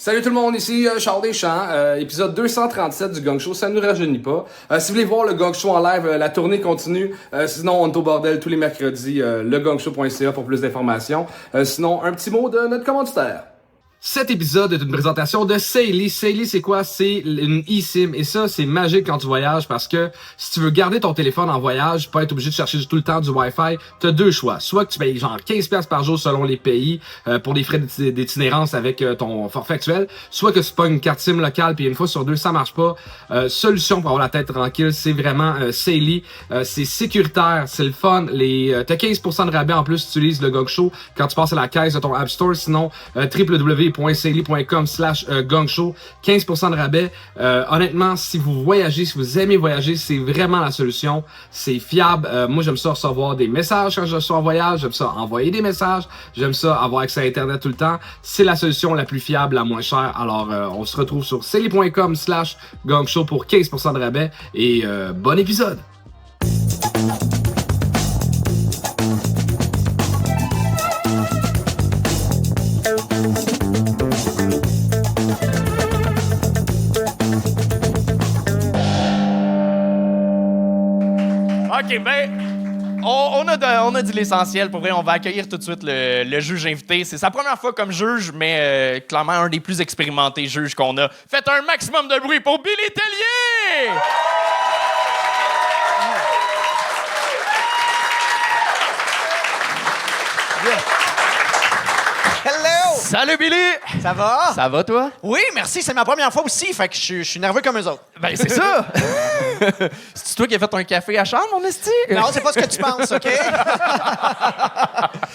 Salut tout le monde, ici Charles Deschamps, épisode 237 du Gang Show, ça ne nous rajeunit pas. Si vous voulez voir le Gang Show en live, la tournée continue. Sinon, on est au bordel tous les mercredis, legangshow.ca pour plus d'informations. Sinon, un petit mot de notre commanditaire. Cet épisode est une présentation de Saily. Saily, c'est quoi? C'est une eSIM. Et ça, c'est magique quand tu voyages parce que si tu veux garder ton téléphone en voyage, pas être obligé de chercher tout le temps du Wi-Fi, t'as deux choix. Soit que tu payes genre 15$ par jour selon les pays pour des frais d'itinérance avec ton forfait actuel, soit que tu pognes une carte SIM locale puis une fois sur deux, ça marche pas. Solution pour avoir la tête tranquille, c'est vraiment Saily. C'est sécuritaire, c'est le fun. T'as 15% de rabais en plus si tu utilises le Gang Show quand tu passes à la caisse de ton App Store. Sinon, www.saily.com/gangshow, 15% de rabais. Honnêtement, si vous voyagez, si vous aimez voyager, c'est vraiment la solution. C'est fiable. Moi, j'aime ça recevoir des messages quand je suis en voyage. J'aime ça envoyer des messages. J'aime ça avoir accès à Internet tout le temps. C'est la solution la plus fiable, la moins chère. Alors, on se retrouve sur saily.com/gangshow pour 15% de rabais. Et bon épisode! OK, ben, on a dit l'essentiel. Pour vrai, on va accueillir tout de suite le juge invité. C'est sa première fois comme juge, mais clairement un des plus expérimentés juges qu'on a. Faites un maximum de bruit pour Billy Tellier! Hello! Salut Billy! Ça va? Ça va toi? Oui, merci. C'est ma première fois aussi, fait que je suis nerveux comme eux autres. Ben c'est ça! C'est toi qui as fait un café à Charles, mon esti? Non, c'est pas ce que tu penses, OK?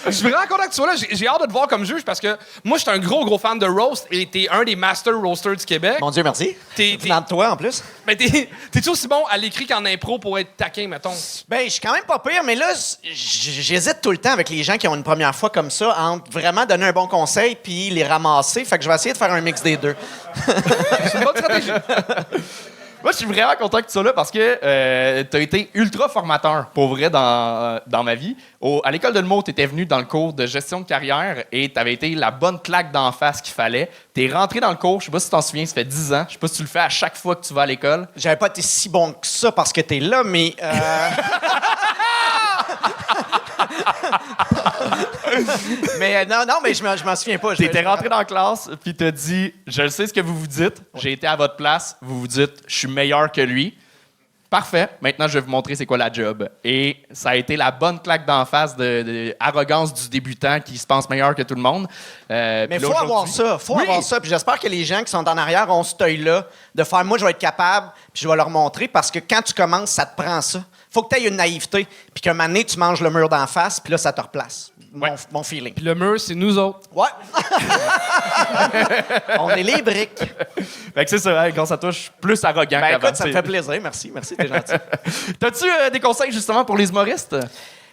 Je suis vraiment content que tu sois là. J'ai hâte de te voir comme juge parce que moi, je suis un gros fan de roast et t'es un des master roasters du Québec. Mon Dieu, merci. Venant de toi, en plus. Ben, t'es-tu aussi bon à l'écrit qu'en impro pour être taquin, mettons? Ben, je suis quand même pas pire, mais là, j'hésite tout le temps avec les gens qui ont une première fois comme ça entre vraiment donner un bon conseil puis les ramasser. Fait que je vais essayer de faire un mix des deux. C'est une bonne stratégie. Moi, je suis vraiment content que tu sois là parce que tu as été ultra formateur, pour vrai, dans ma vie. À l'école de l'humour, tu étais venu dans le cours de gestion de carrière et tu avais été la bonne claque d'en face qu'il fallait. Tu es rentré dans le cours, je sais pas si tu t'en souviens, ça fait 10 ans. Je sais pas si tu le fais à chaque fois que tu vas à l'école. J'avais pas été si bon que ça parce que t'es là, mais... mais non, mais je m'en souviens pas. T'étais rentré dans la classe, puis t'as dit « Je sais ce que vous vous dites, j'ai été à votre place, vous vous dites « Je suis meilleur que lui ». Parfait, maintenant je vais vous montrer c'est quoi la job. Et ça a été la bonne claque d'en face de arrogance du débutant qui se pense meilleur que tout le monde. Mais faut avoir ça, avoir ça. Puis j'espère que les gens qui sont en arrière ont cet œil-là de faire « Moi, je vais être capable, puis je vais leur montrer », parce que quand tu commences, ça te prend ça. Faut que tu aies une naïveté, puis qu'un moment donné, tu manges le mur d'en face, puis là, ça te replace. Mon feeling. Puis le mur, c'est nous autres. Ouais. On est les briques. Fait que c'est ça, hein, quand ça touche plus arrogant Ben qu'avant. écoute, ça me fait plaisir. Merci, t'es gentil. T'as-tu des conseils, justement, pour les humoristes?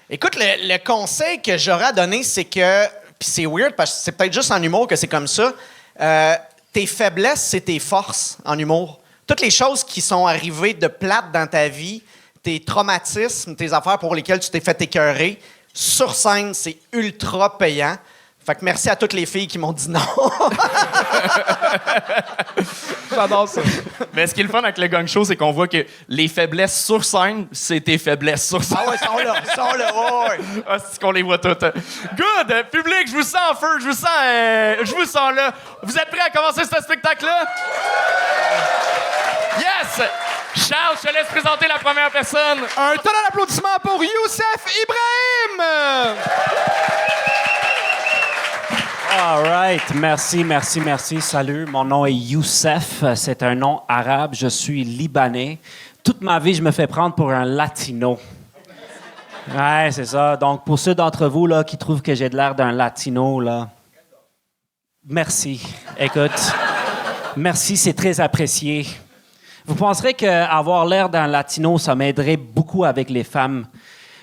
Écoute, le conseil que j'aurais à donner, c'est que... Puis c'est weird, parce que c'est peut-être juste en humour que c'est comme ça. Tes faiblesses, c'est tes forces en humour. Toutes les choses qui sont arrivées de plate dans ta vie, tes traumatismes, tes affaires pour lesquelles tu t'es fait écœurer, sur scène, c'est ultra payant. Fait que merci à toutes les filles qui m'ont dit non. J'adore ça. Mais ce qui est le fun avec le Gang Show, c'est qu'on voit que les faiblesses sur scène, c'est tes faiblesses sur scène. Ah ouais, ils sont là, ouais. Ah, c'est qu'on les voit toutes. Good! Public, je vous sens en feu, je vous sens là. Vous êtes prêts à commencer ce spectacle-là? Yes! Charles, je te laisse présenter la première personne. Un tonnerre d'applaudissements pour Youssef Ibrahim! All right. Merci. Salut, mon nom est Youssef. C'est un nom arabe. Je suis libanais. Toute ma vie, je me fais prendre pour un latino. Ouais, c'est ça. Donc, pour ceux d'entre vous là, qui trouvent que j'ai de l'air d'un latino, là, merci. Écoute, merci, c'est très apprécié. Vous penserez qu'avoir l'air d'un latino, ça m'aiderait beaucoup avec les femmes.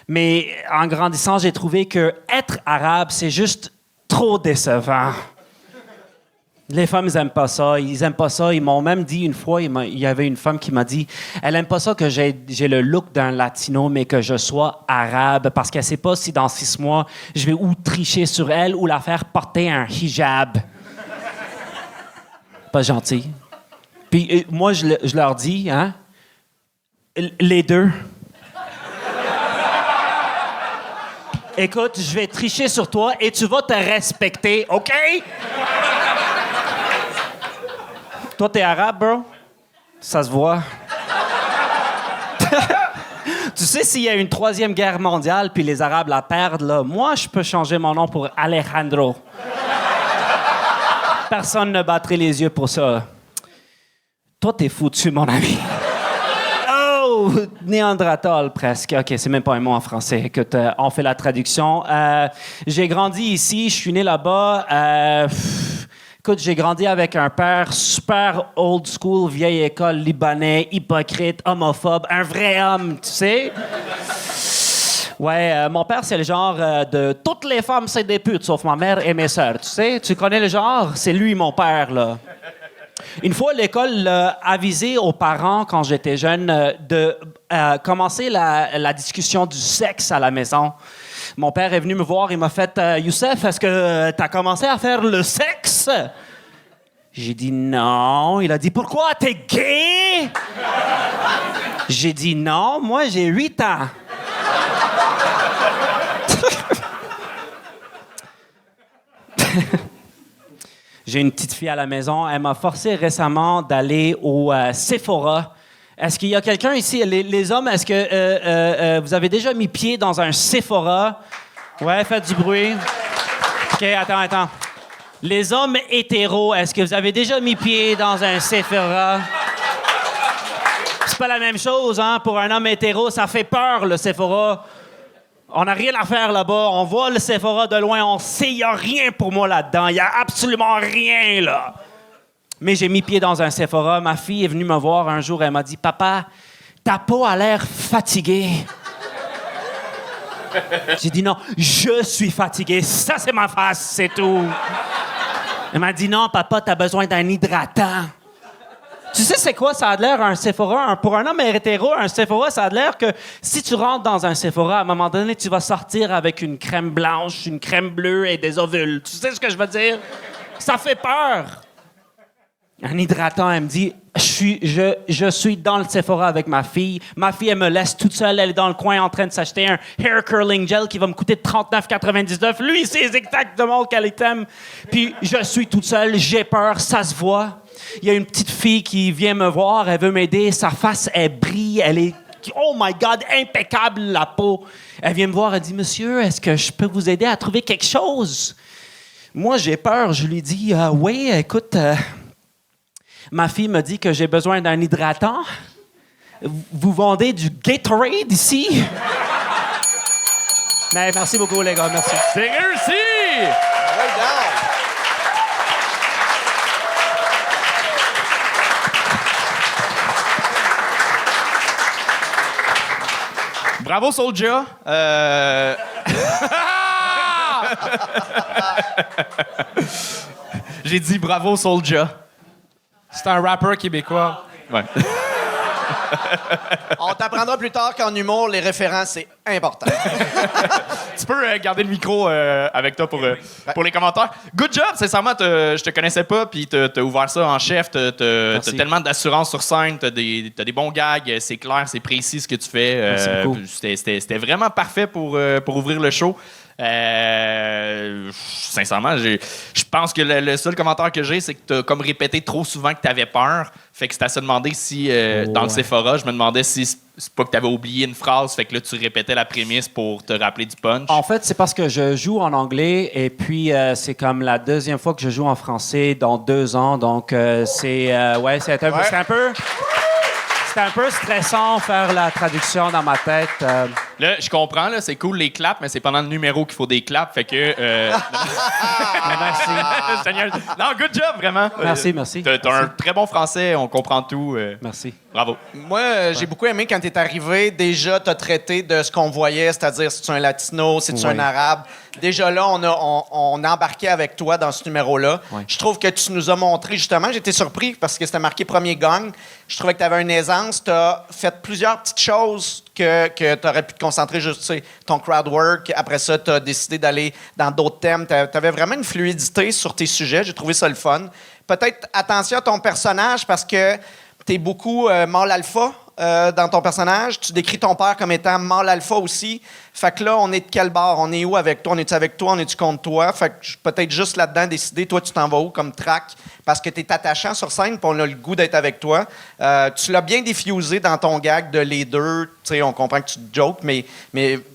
Mais en grandissant, j'ai trouvé que être arabe, c'est juste trop décevant. Les femmes, ils aiment pas ça. Ils m'ont même dit une fois, il y avait une femme qui m'a dit, elle aime pas ça que j'ai le look d'un latino, mais que je sois arabe, parce qu'elle sait pas si dans 6 mois, je vais ou tricher sur elle ou la faire porter un hijab. Pas gentil. Puis moi, je leur dis, hein, les deux. Écoute, je vais tricher sur toi et tu vas te respecter, OK? Toi, t'es arabe, bro? Ça se voit. Tu sais, s'il y a une troisième guerre mondiale puis les Arabes la perdent, là, moi, je peux changer mon nom pour Alejandro. Personne ne battrait les yeux pour ça. Toi, t'es foutu, mon ami. Oh! Néandertal, presque. OK, c'est même pas un mot en français. Écoute, on fait la traduction. J'ai grandi ici, je suis né là-bas. Écoute, j'ai grandi avec un père super old school, vieille école, libanais, hypocrite, homophobe, un vrai homme, tu sais? Ouais, mon père, c'est le genre de toutes les femmes, c'est des putes, sauf ma mère et mes sœurs, tu sais? Tu connais le genre? C'est lui, mon père, là. Une fois, l'école a avisé aux parents, quand j'étais jeune, de commencer la discussion du sexe à la maison. Mon père est venu me voir et m'a fait « Youssef, est-ce que tu as commencé à faire le sexe? » J'ai dit « Non. » Il a dit « Pourquoi? T'es gay? » J'ai dit « Non, moi, j'ai 8 ans. » J'ai une petite fille à la maison. Elle m'a forcé récemment d'aller au Sephora. Est-ce qu'il y a quelqu'un ici, les hommes, est-ce que vous avez déjà mis pied dans un Sephora? Ouais, faites du bruit. OK, attends. Les hommes hétéros, est-ce que vous avez déjà mis pied dans un Sephora? C'est pas la même chose, hein? Pour un homme hétéro, ça fait peur, le Sephora. On n'a rien à faire là-bas. On voit le Sephora de loin. On sait, il n'y a rien pour moi là-dedans. Il n'y a absolument rien, là. Mais j'ai mis pied dans un Sephora. Ma fille est venue me voir un jour. Elle m'a dit, « Papa, ta peau a l'air fatiguée. » J'ai dit, « Non, je suis fatigué. Ça, c'est ma face, c'est tout. » Elle m'a dit, « Non, papa, t'as besoin d'un hydratant. » Tu sais, c'est quoi? Ça a l'air un Sephora. Pour un homme hétéro, un Sephora, ça a l'air que si tu rentres dans un Sephora, à un moment donné, tu vas sortir avec une crème blanche, une crème bleue et des ovules. Tu sais ce que je veux dire? Ça fait peur. Un hydratant, elle me dit, je suis dans le Sephora avec ma fille. Ma fille, elle me laisse toute seule. Elle est dans le coin en train de s'acheter un hair curling gel qui va me coûter 39,99. Lui, c'est exactement quel item. Puis je suis toute seule. J'ai peur. Ça se voit. Il y a une petite fille qui vient me voir. Elle veut m'aider. Sa face, elle brille. Elle est... Oh my God, impeccable la peau. Elle vient me voir. Elle dit, « Monsieur, est-ce que je peux vous aider à trouver quelque chose? » Moi, j'ai peur. Je lui dis, « Oui, écoute... ma fille me dit que j'ai besoin d'un hydratant. Vous vendez du Gatorade ici? » Mais merci beaucoup, les gars. Merci. C'est réussi! Bravo, Soulja. J'ai dit bravo, Soulja. C'est un rappeur québécois. Ouais. On t'apprendra plus tard qu'en humour, les références, c'est important. Tu peux garder le micro avec toi pour les commentaires. Good job, sincèrement, je te connaissais pas, puis t'as ouvert ça en chef. T'as tellement d'assurance sur scène, t'as des bons gags, c'est clair, c'est précis ce que tu fais. Merci beaucoup. C'était vraiment parfait pour ouvrir le show. Sincèrement, je pense que le seul commentaire que j'ai, c'est que t'as comme répété trop souvent que t'avais peur. Fait que c'est à se demander si, dans le Sephora, je me demandais si c'est pas que t'avais oublié une phrase, fait que là, tu répétais la prémisse pour te rappeler du punch. En fait, c'est parce que je joue en anglais et puis c'est comme la deuxième fois que je joue en français dans 2 ans. Donc, c'est un peu... C'est un peu stressant faire la traduction dans ma tête. Là, je comprends, là, c'est cool les claps, mais c'est pendant le numéro qu'il faut des claps, fait que... Merci. Seigneur. Non, good job, vraiment. Merci. T'as un très bon français, on comprend tout. Merci. Bravo. Moi, j'ai beaucoup aimé quand t'es arrivé. Déjà, t'as traité de ce qu'on voyait, c'est-à-dire si tu es un latino, si tu es un arabe. Déjà là, on a embarqué avec toi dans ce numéro-là. Ouais. Je trouve que tu nous as montré, justement, j'étais surpris parce que c'était marqué premier gang. Je trouvais que tu avais une aisance. Tu as fait plusieurs petites choses que tu aurais pu te concentré juste sur ton crowd work. Après ça, tu as décidé d'aller dans d'autres thèmes. Tu avais vraiment une fluidité sur tes sujets. J'ai trouvé ça le fun. Peut-être attention à ton personnage parce que tu es beaucoup mâle alpha dans ton personnage. Tu décris ton père comme étant mâle alpha aussi. Fait que là, on est de quel bord? On est où avec toi? On est-tu avec toi? On est-tu contre toi? Fait que peut-être juste là-dedans décider, toi, tu t'en vas où comme track? Parce que tu es attachant sur scène puis on a le goût d'être avec toi. Tu l'as bien diffusé dans ton gag de les deux. Tu sais, on comprend que tu te jokes, mais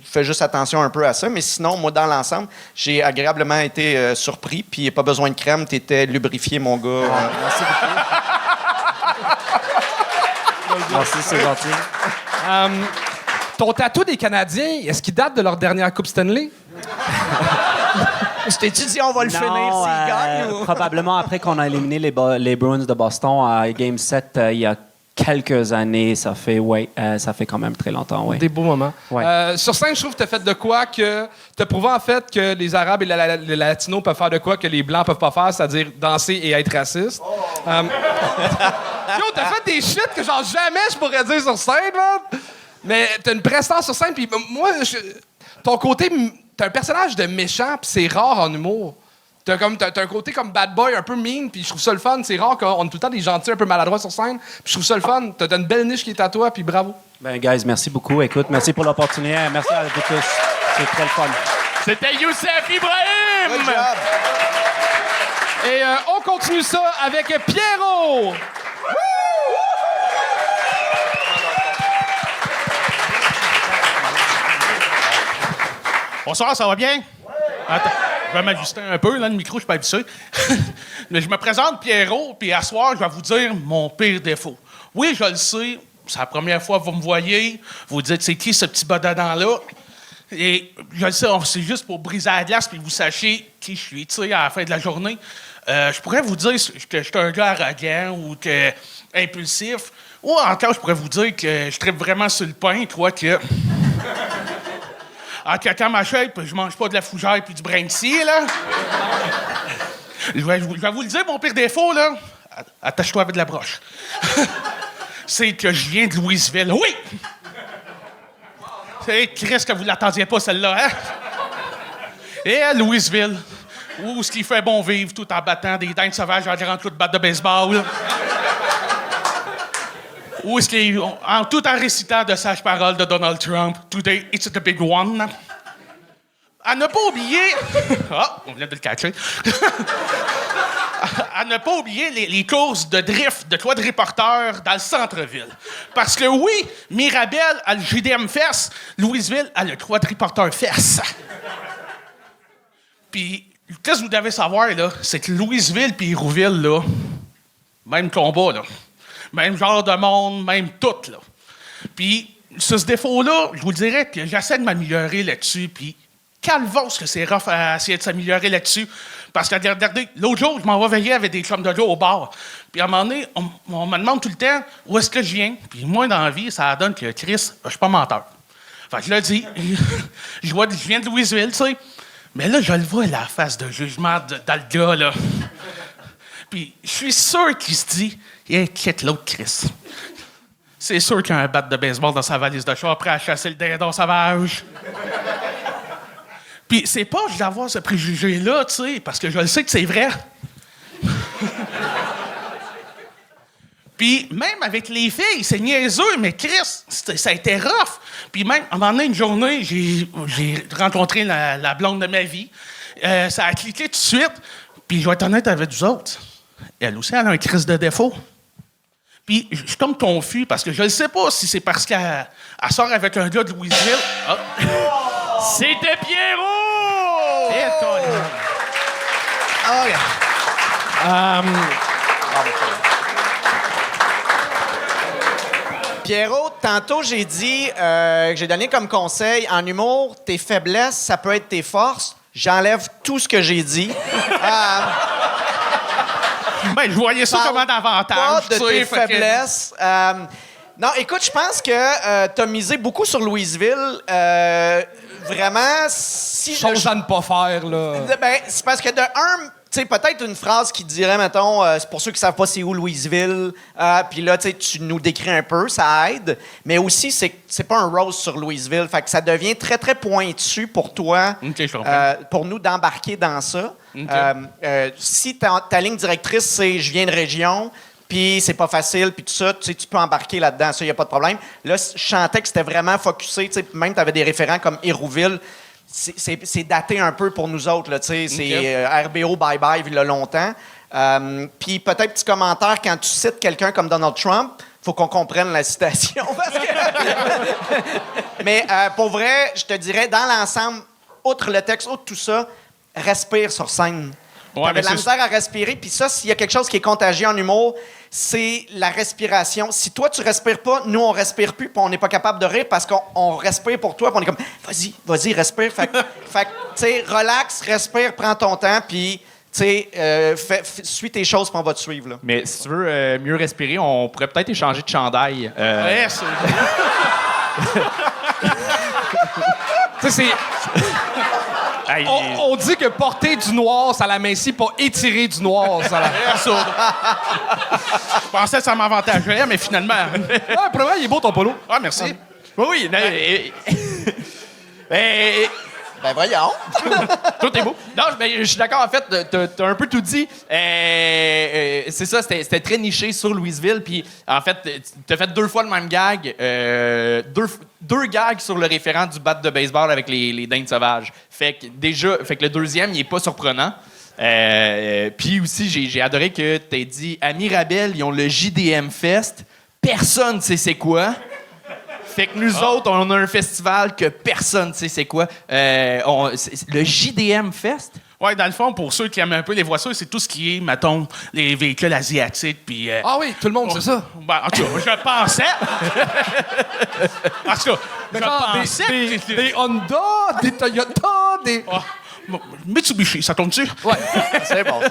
fais juste attention un peu à ça. Mais sinon, moi, dans l'ensemble, j'ai agréablement été surpris. Puis pas besoin de crème, tu étais lubrifié, mon gars. Merci beaucoup. Merci, c'est gentil. Ton tatou des Canadiens, est-ce qu'il date de leur dernière Coupe Stanley? Tu t'es-tu dit on va le finir s'il gagne? Ou? Probablement après qu'on a éliminé les Bruins de Boston à Game 7 il y a quelques années. Ça fait quand même très longtemps, oui. Des beaux moments. Ouais. Sur scène, je trouve que tu as fait de quoi que... Tu as prouvé en fait que les Arabes et les Latinos peuvent faire de quoi que les Blancs peuvent pas faire, c'est-à-dire danser et être racistes. Yo, t'as fait des shit que genre jamais je pourrais dire sur scène, man! Mais t'as une prestance sur scène, puis moi, ton côté... T'as un personnage de méchant, puis c'est rare en humour. T'as un côté comme bad boy, un peu mean, puis je trouve ça le fun. C'est rare qu'on ait tout le temps des gentils un peu maladroits sur scène, puis je trouve ça le fun. T'as une belle niche qui est à toi, puis bravo. Ben, guys, merci beaucoup. Écoute, merci pour l'opportunité. Merci à vous tous. C'est très le fun. C'était Youssef Ibrahim! Good job. Et on continue ça avec Pierrot! Bonsoir, ça va bien? Attends, je vais m'ajuster un peu, là, le micro, je suis pas habitué. Mais je me présente Pierrot, puis à soir, je vais vous dire mon pire défaut. Oui, je le sais, c'est la première fois que vous me voyez, vous dites, c'est qui ce petit badadant-là? Et je le sais, c'est juste pour briser la glace, puis que vous sachiez qui je suis, tu sais, à la fin de la journée. Je pourrais vous dire que je suis un gars arrogant ou que impulsif, ou encore, je pourrais vous dire que je tripe vraiment sur le pain, quoi, que... En caca ma shape, je mange pas de la fougère puis du brin de scie, là. Je vais vous le dire, mon pire défaut, là. Attache-toi avec de la broche. C'est que je viens de Louisville. Oui! C'est Chris que vous l'attendiez pas, celle-là, hein? Et à Louisville, où ce qui fait bon vivre tout en battant des dindes sauvages en grand coup de batte de baseball. Où est-ce qu'il tout en récitant de sages paroles de Donald Trump, Today it's the big one. À ne pas oublier. Ah, on vient de le catcher. À ne pas oublier les courses de drift, de quadriporteurs dans le centre-ville. Parce que oui, Mirabel a le JDM Fest, Louisville a le quadriporteur Fest. Puis, qu'est-ce que vous devez savoir, là, c'est que Louisville puis Hérouville, là, même combat, là. Même genre de monde, même tout, là. Puis, sur ce défaut-là, je vous dirais que j'essaie de m'améliorer là-dessus, puis calvasse que c'est rough à essayer de s'améliorer là-dessus. Parce que, regardez, l'autre jour, je m'en vais veiller avec des chums de gars au bar. Puis, à un moment donné, on me demande tout le temps où est-ce que je viens. Puis, moi, dans la vie, ça donne que Chris, je suis pas menteur. Fait que je le dis, je viens de Louisville, tu sais. Mais là, je le vois, la face de jugement dans le gars, là. Puis, je suis sûr qu'il se dit, inquiète l'autre, Chris. C'est sûr qu'il y a un bat de baseball dans sa valise de char prêt à chasser le dindon sauvage. Puis, c'est pas d'avoir ce préjugé-là, tu sais, parce que je le sais que c'est vrai. Puis, même avec les filles, c'est niaiseux, mais Chris, ça a été rough. Puis, même, à un moment donné, une journée, j'ai rencontré la blonde de ma vie. Ça a cliqué tout de suite. Puis, je vais être honnête avec vous autres. Elle aussi, elle a un crise de défaut. Puis, je suis comme confus, parce que je ne sais pas si c'est parce qu'elle sort avec un gars de Louisville. Oh. C'était Pierrot! Et toi, Oh, yeah. Pierrot, tantôt, j'ai dit que j'ai donné comme conseil, en humour, tes faiblesses, ça peut être tes forces. J'enlève tout ce que j'ai dit. Ben, je voyais ça comme un avantage. Pas de tes faiblesses. Non, écoute, je pense que tu as misé beaucoup sur Louisville. Vraiment, si Chose à ne pas faire, là. Ben, c'est parce que de un, tu sais, peut-être une phrase qui dirait, mettons, c'est pour ceux qui savent pas c'est où Louisville, puis là, tu sais, tu nous décris un peu, ça aide, mais aussi, c'est pas un roast sur Louisville, fait que ça devient très, très pointu pour toi, OK, je comprends. pour nous d'embarquer dans ça. OK. Si ta ligne directrice, c'est « je viens de région », puis c'est pas facile, puis tout ça, tu sais, tu peux embarquer là-dedans, ça, il n'y a pas de problème. Là, je chantais que c'était vraiment focusé, tu sais, même tu avais des référents comme Hérouville, c'est daté un peu pour nous autres, là, tu sais, c'est RBO bye-bye, il y a longtemps. Puis peut-être petit commentaire, quand tu cites quelqu'un comme Donald Trump, faut qu'on comprenne la citation. Parce que... Mais pour vrai, je te dirais, dans l'ensemble, outre le texte, outre tout ça, respire sur scène. Ouais, T'avais mais de la c'est- misère à respirer, puis ça, s'il y a quelque chose qui est contagieux en humour, c'est la respiration. Si toi, tu respires pas, nous, on respire plus, puis on n'est pas capable de rire parce qu'on respire pour toi, puis on est comme « Vas-y, respire. » Fait que, tu sais, relax, respire, prends ton temps, puis, tu sais, suis tes choses, puis on va te suivre, là. Mais si tu veux mieux respirer, on pourrait peut-être échanger de chandail. Ouais, c'est... Tu sais, c'est. Hey, On dit que porter du noir, ça l'amincit, pas étirer du noir, ça la. Ouais, ça. Je pensais que ça m'avantagerait, mais finalement... Ah, premièrement, il est beau ton polo. Ah, merci. oui, non, Ben voyons. tout est beau. Non, ben, je suis d'accord. En fait, t'as un peu tout dit. C'est ça, c'était très niché sur Louisville. Puis, en fait, t'as fait 2 fois le même gag. Deux gags sur le référent du bat de baseball avec les dindes sauvages. Fait que le deuxième, il est pas surprenant. Puis aussi, j'ai adoré que t'aies dit à Mirabel, ils ont le JDM Fest. Personne sait c'est quoi. Fait que nous autres, on a un festival que personne ne sait c'est quoi. Le JDM Fest? Ouais, dans le fond, pour ceux qui aiment un peu les voitures, c'est tout ce qui est, mettons, les véhicules asiatiques, puis... Ah oui, tout le monde, c'est ça. Ben, en tout cas, je pensais. En tout cas, je pensais. Des Honda, des Toyota, des. Ah, Mitsubishi, ça tombe-tu? Ouais. C'est bon.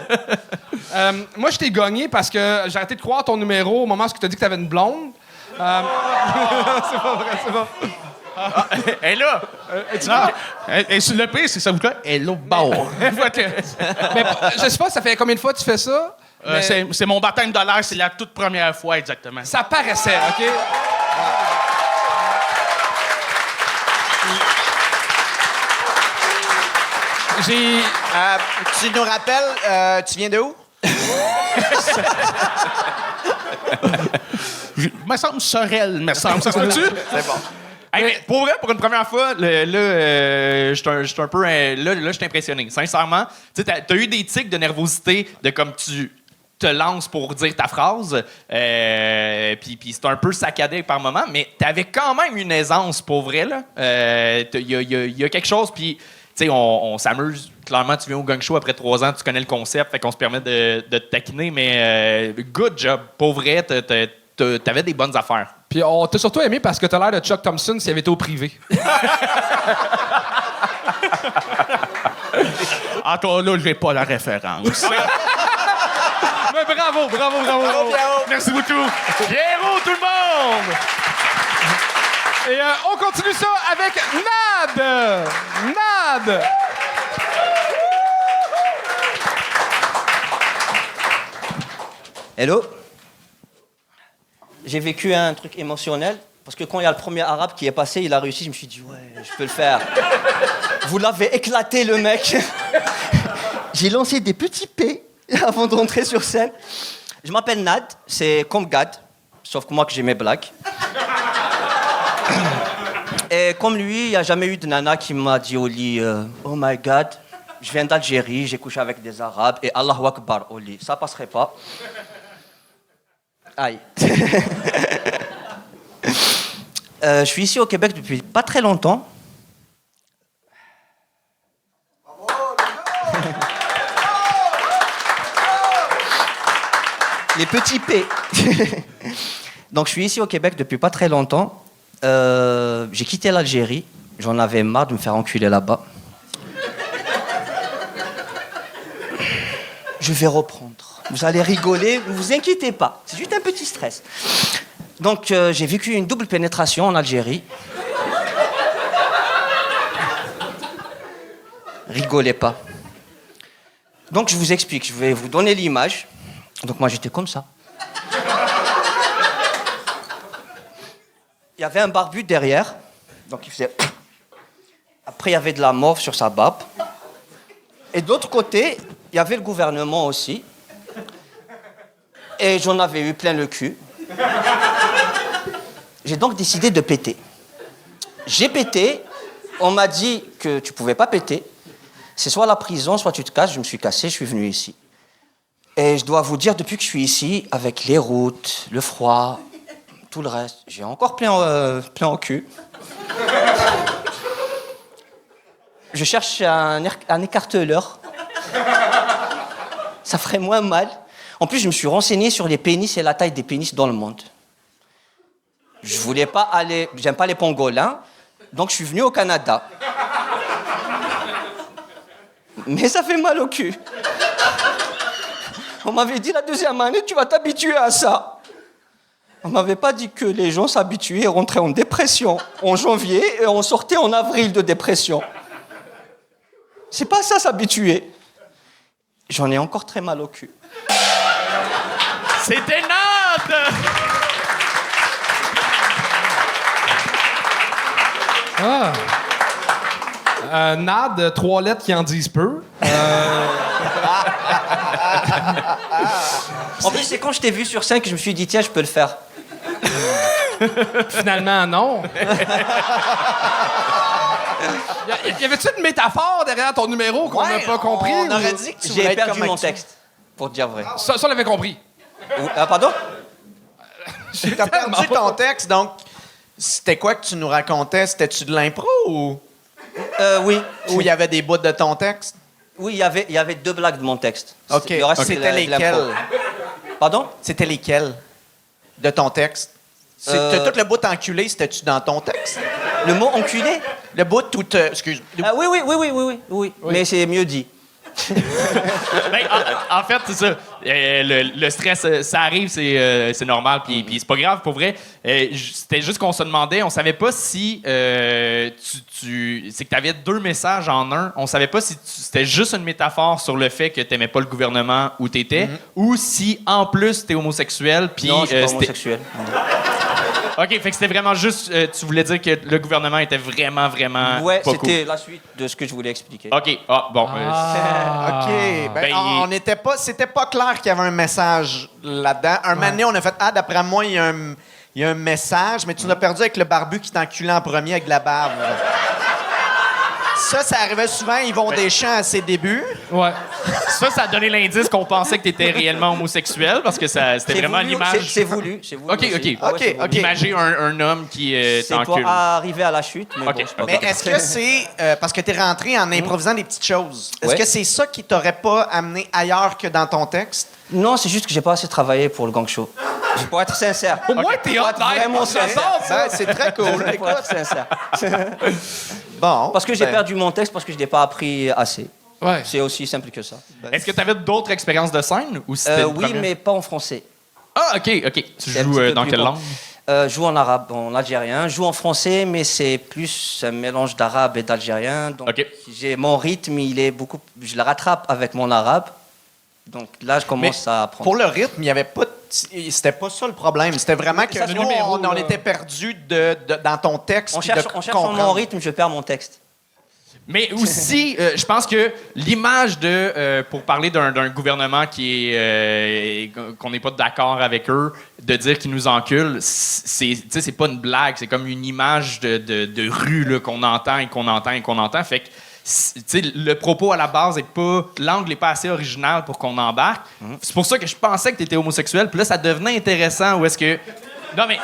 Moi, je t'ai gagné parce que j'ai arrêté de croire ton numéro au moment où tu as dit que tu avais une blonde. C'est pas vrai, c'est pas. Elle est là. Non. Et sur le pire, c'est ça vous plaît? Elle est là, bon. Mais je sais pas, ça fait combien de fois que tu fais ça? Mais C'est mon baptême de l'air, c'est la toute première fois, exactement. ça paraissait, OK? J'ai. Tu nous rappelles, tu viens de où? Me semble Sorel, me semble. Ça se peut-tu? C'est bon. Hey, mais pour vrai, pour une première fois, je suis un peu... là, je suis impressionné. Sincèrement, tu sais, t'as eu des tics de nervosité de comme tu te lances pour dire ta phrase, puis c'est un peu saccadé par moment, mais t'avais quand même une aisance, pour vrai, là. Il y a quelque chose, puis... Tu sais, on s'amuse. Clairement, tu viens au gang show après 3 ans, tu connais le concept, fait qu'on se permet de te taquiner, mais good job. Pour vrai, t'avais des bonnes affaires. Puis on t'a surtout aimé parce que t'as l'air de Chuck Thompson s'il avait été au privé. Ah, toi, là, j'ai pas la référence. Mais bravo. Merci beaucoup. Pierrot, tout le monde! Et on continue ça avec Nad! Nad! Hello. J'ai vécu un truc émotionnel parce que quand il y a le premier arabe qui est passé, il a réussi, je me suis dit ouais, je peux le faire. Vous l'avez éclaté le mec. J'ai lancé des petits P avant de rentrer sur scène. Je m'appelle Nad, c'est comme Gad, sauf que moi que j'ai mes blagues. Et comme lui, il n'y a jamais eu de nana qui m'a dit au lit oh my God, je viens d'Algérie, j'ai couché avec des Arabes et Allahu Akbar au lit. Ça passerait pas. Aïe. Je suis ici au Québec depuis pas très longtemps. Les petits P. Donc je suis ici au Québec depuis pas très longtemps. J'ai quitté l'Algérie. J'en avais marre de me faire enculer là-bas. Je vais reprendre. Vous allez rigoler, ne vous inquiétez pas. C'est juste un petit stress. Donc, j'ai vécu une double pénétration en Algérie. Rigolez pas. Donc, je vous explique. Je vais vous donner l'image. Donc, moi, j'étais comme ça. Il y avait un barbu derrière. Donc, il faisait... Après, il y avait de la mauve sur sa barbe. Et de l'autre côté, il y avait le gouvernement aussi. Et j'en avais eu plein le cul. J'ai donc décidé de péter. J'ai pété. On m'a dit que tu pouvais pas péter. C'est soit la prison, soit tu te casses. Je me suis cassé, je suis venu ici. Et je dois vous dire, depuis que je suis ici, avec les routes, le froid, tout le reste, j'ai encore plein au cul. Je cherche un écarteleur. Ça ferait moins mal. En plus, je me suis renseigné sur les pénis et la taille des pénis dans le monde. Je voulais pas aller... J'aime pas les pangolins, donc je suis venu au Canada. Mais ça fait mal au cul. On m'avait dit la deuxième année, tu vas t'habituer à ça. On m'avait pas dit que les gens s'habituaient et rentraient en dépression en janvier et on sortait en avril de dépression. C'est pas ça, s'habituer. J'en ai encore très mal au cul. C'était Nad! Nad, 3 lettres qui en disent peu. En plus, c'est quand je t'ai vu sur scène que je me suis dit, tiens, je peux le faire. Finalement, non. Y avait-tu une métaphore derrière ton numéro qu'on n'a pas compris? On aurait ou- dit que tu voulais J'ai être perdu comme mon Maxime. texte, pour te dire vrai. Ça, on l'avait compris. Pardon? T'as perdu ton texte, donc c'était quoi que tu nous racontais? C'était-tu de l'impro ou Oui. il y avait des bouts de ton texte? Oui, il y avait 2 blagues de mon texte. OK. Le reste, C'était de l'impro. lesquels? Pardon? C'était lesquels de ton texte? Tout le bout enculé, c'était-tu dans ton texte? Le mot enculé? Le bout tout... excuse. Oui. Mais c'est mieux dit. Ben, en fait, c'est ça. Le stress, ça arrive, c'est normal, puis c'est pas grave, pour vrai. C'était juste qu'on se demandait, on savait pas si c'est que t'avais 2 messages en un. On savait pas si c'était juste une métaphore sur le fait que t'aimais pas le gouvernement où t'étais, ou si en plus t'es homosexuel, puis Non, je suis pas c'était- homosexuel. OK, fait que c'était vraiment juste, tu voulais dire que le gouvernement était vraiment, vraiment Ouais, pas c'était cool. la suite de ce que je voulais expliquer. OK, bon. OK. Ben, On n'était pas... C'était pas clair qu'il y avait un message là-dedans. Un moment donné, on a fait « Ah, d'après moi, il y a un message, mais tu l'as perdu avec le barbu qui t'enculait en premier avec de la barbe. » Ça arrivait souvent, Yvon Deschamps à ses débuts. Ouais. Ça a donné l'indice qu'on pensait que t'étais réellement homosexuel, parce que c'était C'est vraiment voulu, l'image... C'est voulu. C'est voulu OK, aussi. OK. Ah ouais, c'est voulu. OK. Imager un homme qui C'est pour t'encule. arriver à la chute, mais OK, bon, c'est pas OK. Mais grave. est-ce que c'est... parce que tu es rentré en improvisant des petites choses. Est-ce Ouais. que c'est ça qui t'aurait pas amené ailleurs que dans ton texte? Non, c'est juste que j'ai pas assez travaillé pour le gang show. Pour être sincère. Au moins, t'es hot Pour être vraiment live. Ça sincère. sort, ça. Ben, c'est très cool. Pour être sincère. Bon. Parce que j'ai ben, perdu mon texte, parce que je n'ai pas appris assez. Ouais. C'est aussi simple que ça. Est-ce que t'avais d'autres expériences de scène, ou c'était une Oui, première? mais pas en français. Ah, OK. Tu C'est un joues petit peu dans plus quelle long. langue? Je joue en arabe, en algérien. Je joue en français, mais c'est plus un mélange d'arabe et d'algérien. Donc, OK. mon rythme, il est beaucoup... Je le rattrape avec mon arabe. Donc là, je commence à apprendre. Pour le rythme, il y avait pas... C'était pas ça le problème. C'était vraiment que Ça, nous, le numéro, on là. était perdus dans ton texte. On puis cherche, de on cherche mon comprendre. rythme, je perds mon texte. Mais aussi, je pense que l'image de, pour parler d'un gouvernement qui est qu'on n'est pas d'accord avec eux, de dire qu'ils nous enculent, c'est pas une blague, c'est comme une image de rue là, qu'on entend et qu'on entend et qu'on entend. Fait que le propos à la base est pas, l'angle n'est pas assez original pour qu'on embarque. C'est pour ça que je pensais que tu étais homosexuel. Puis là, ça devenait intéressant. Où est-ce que non mais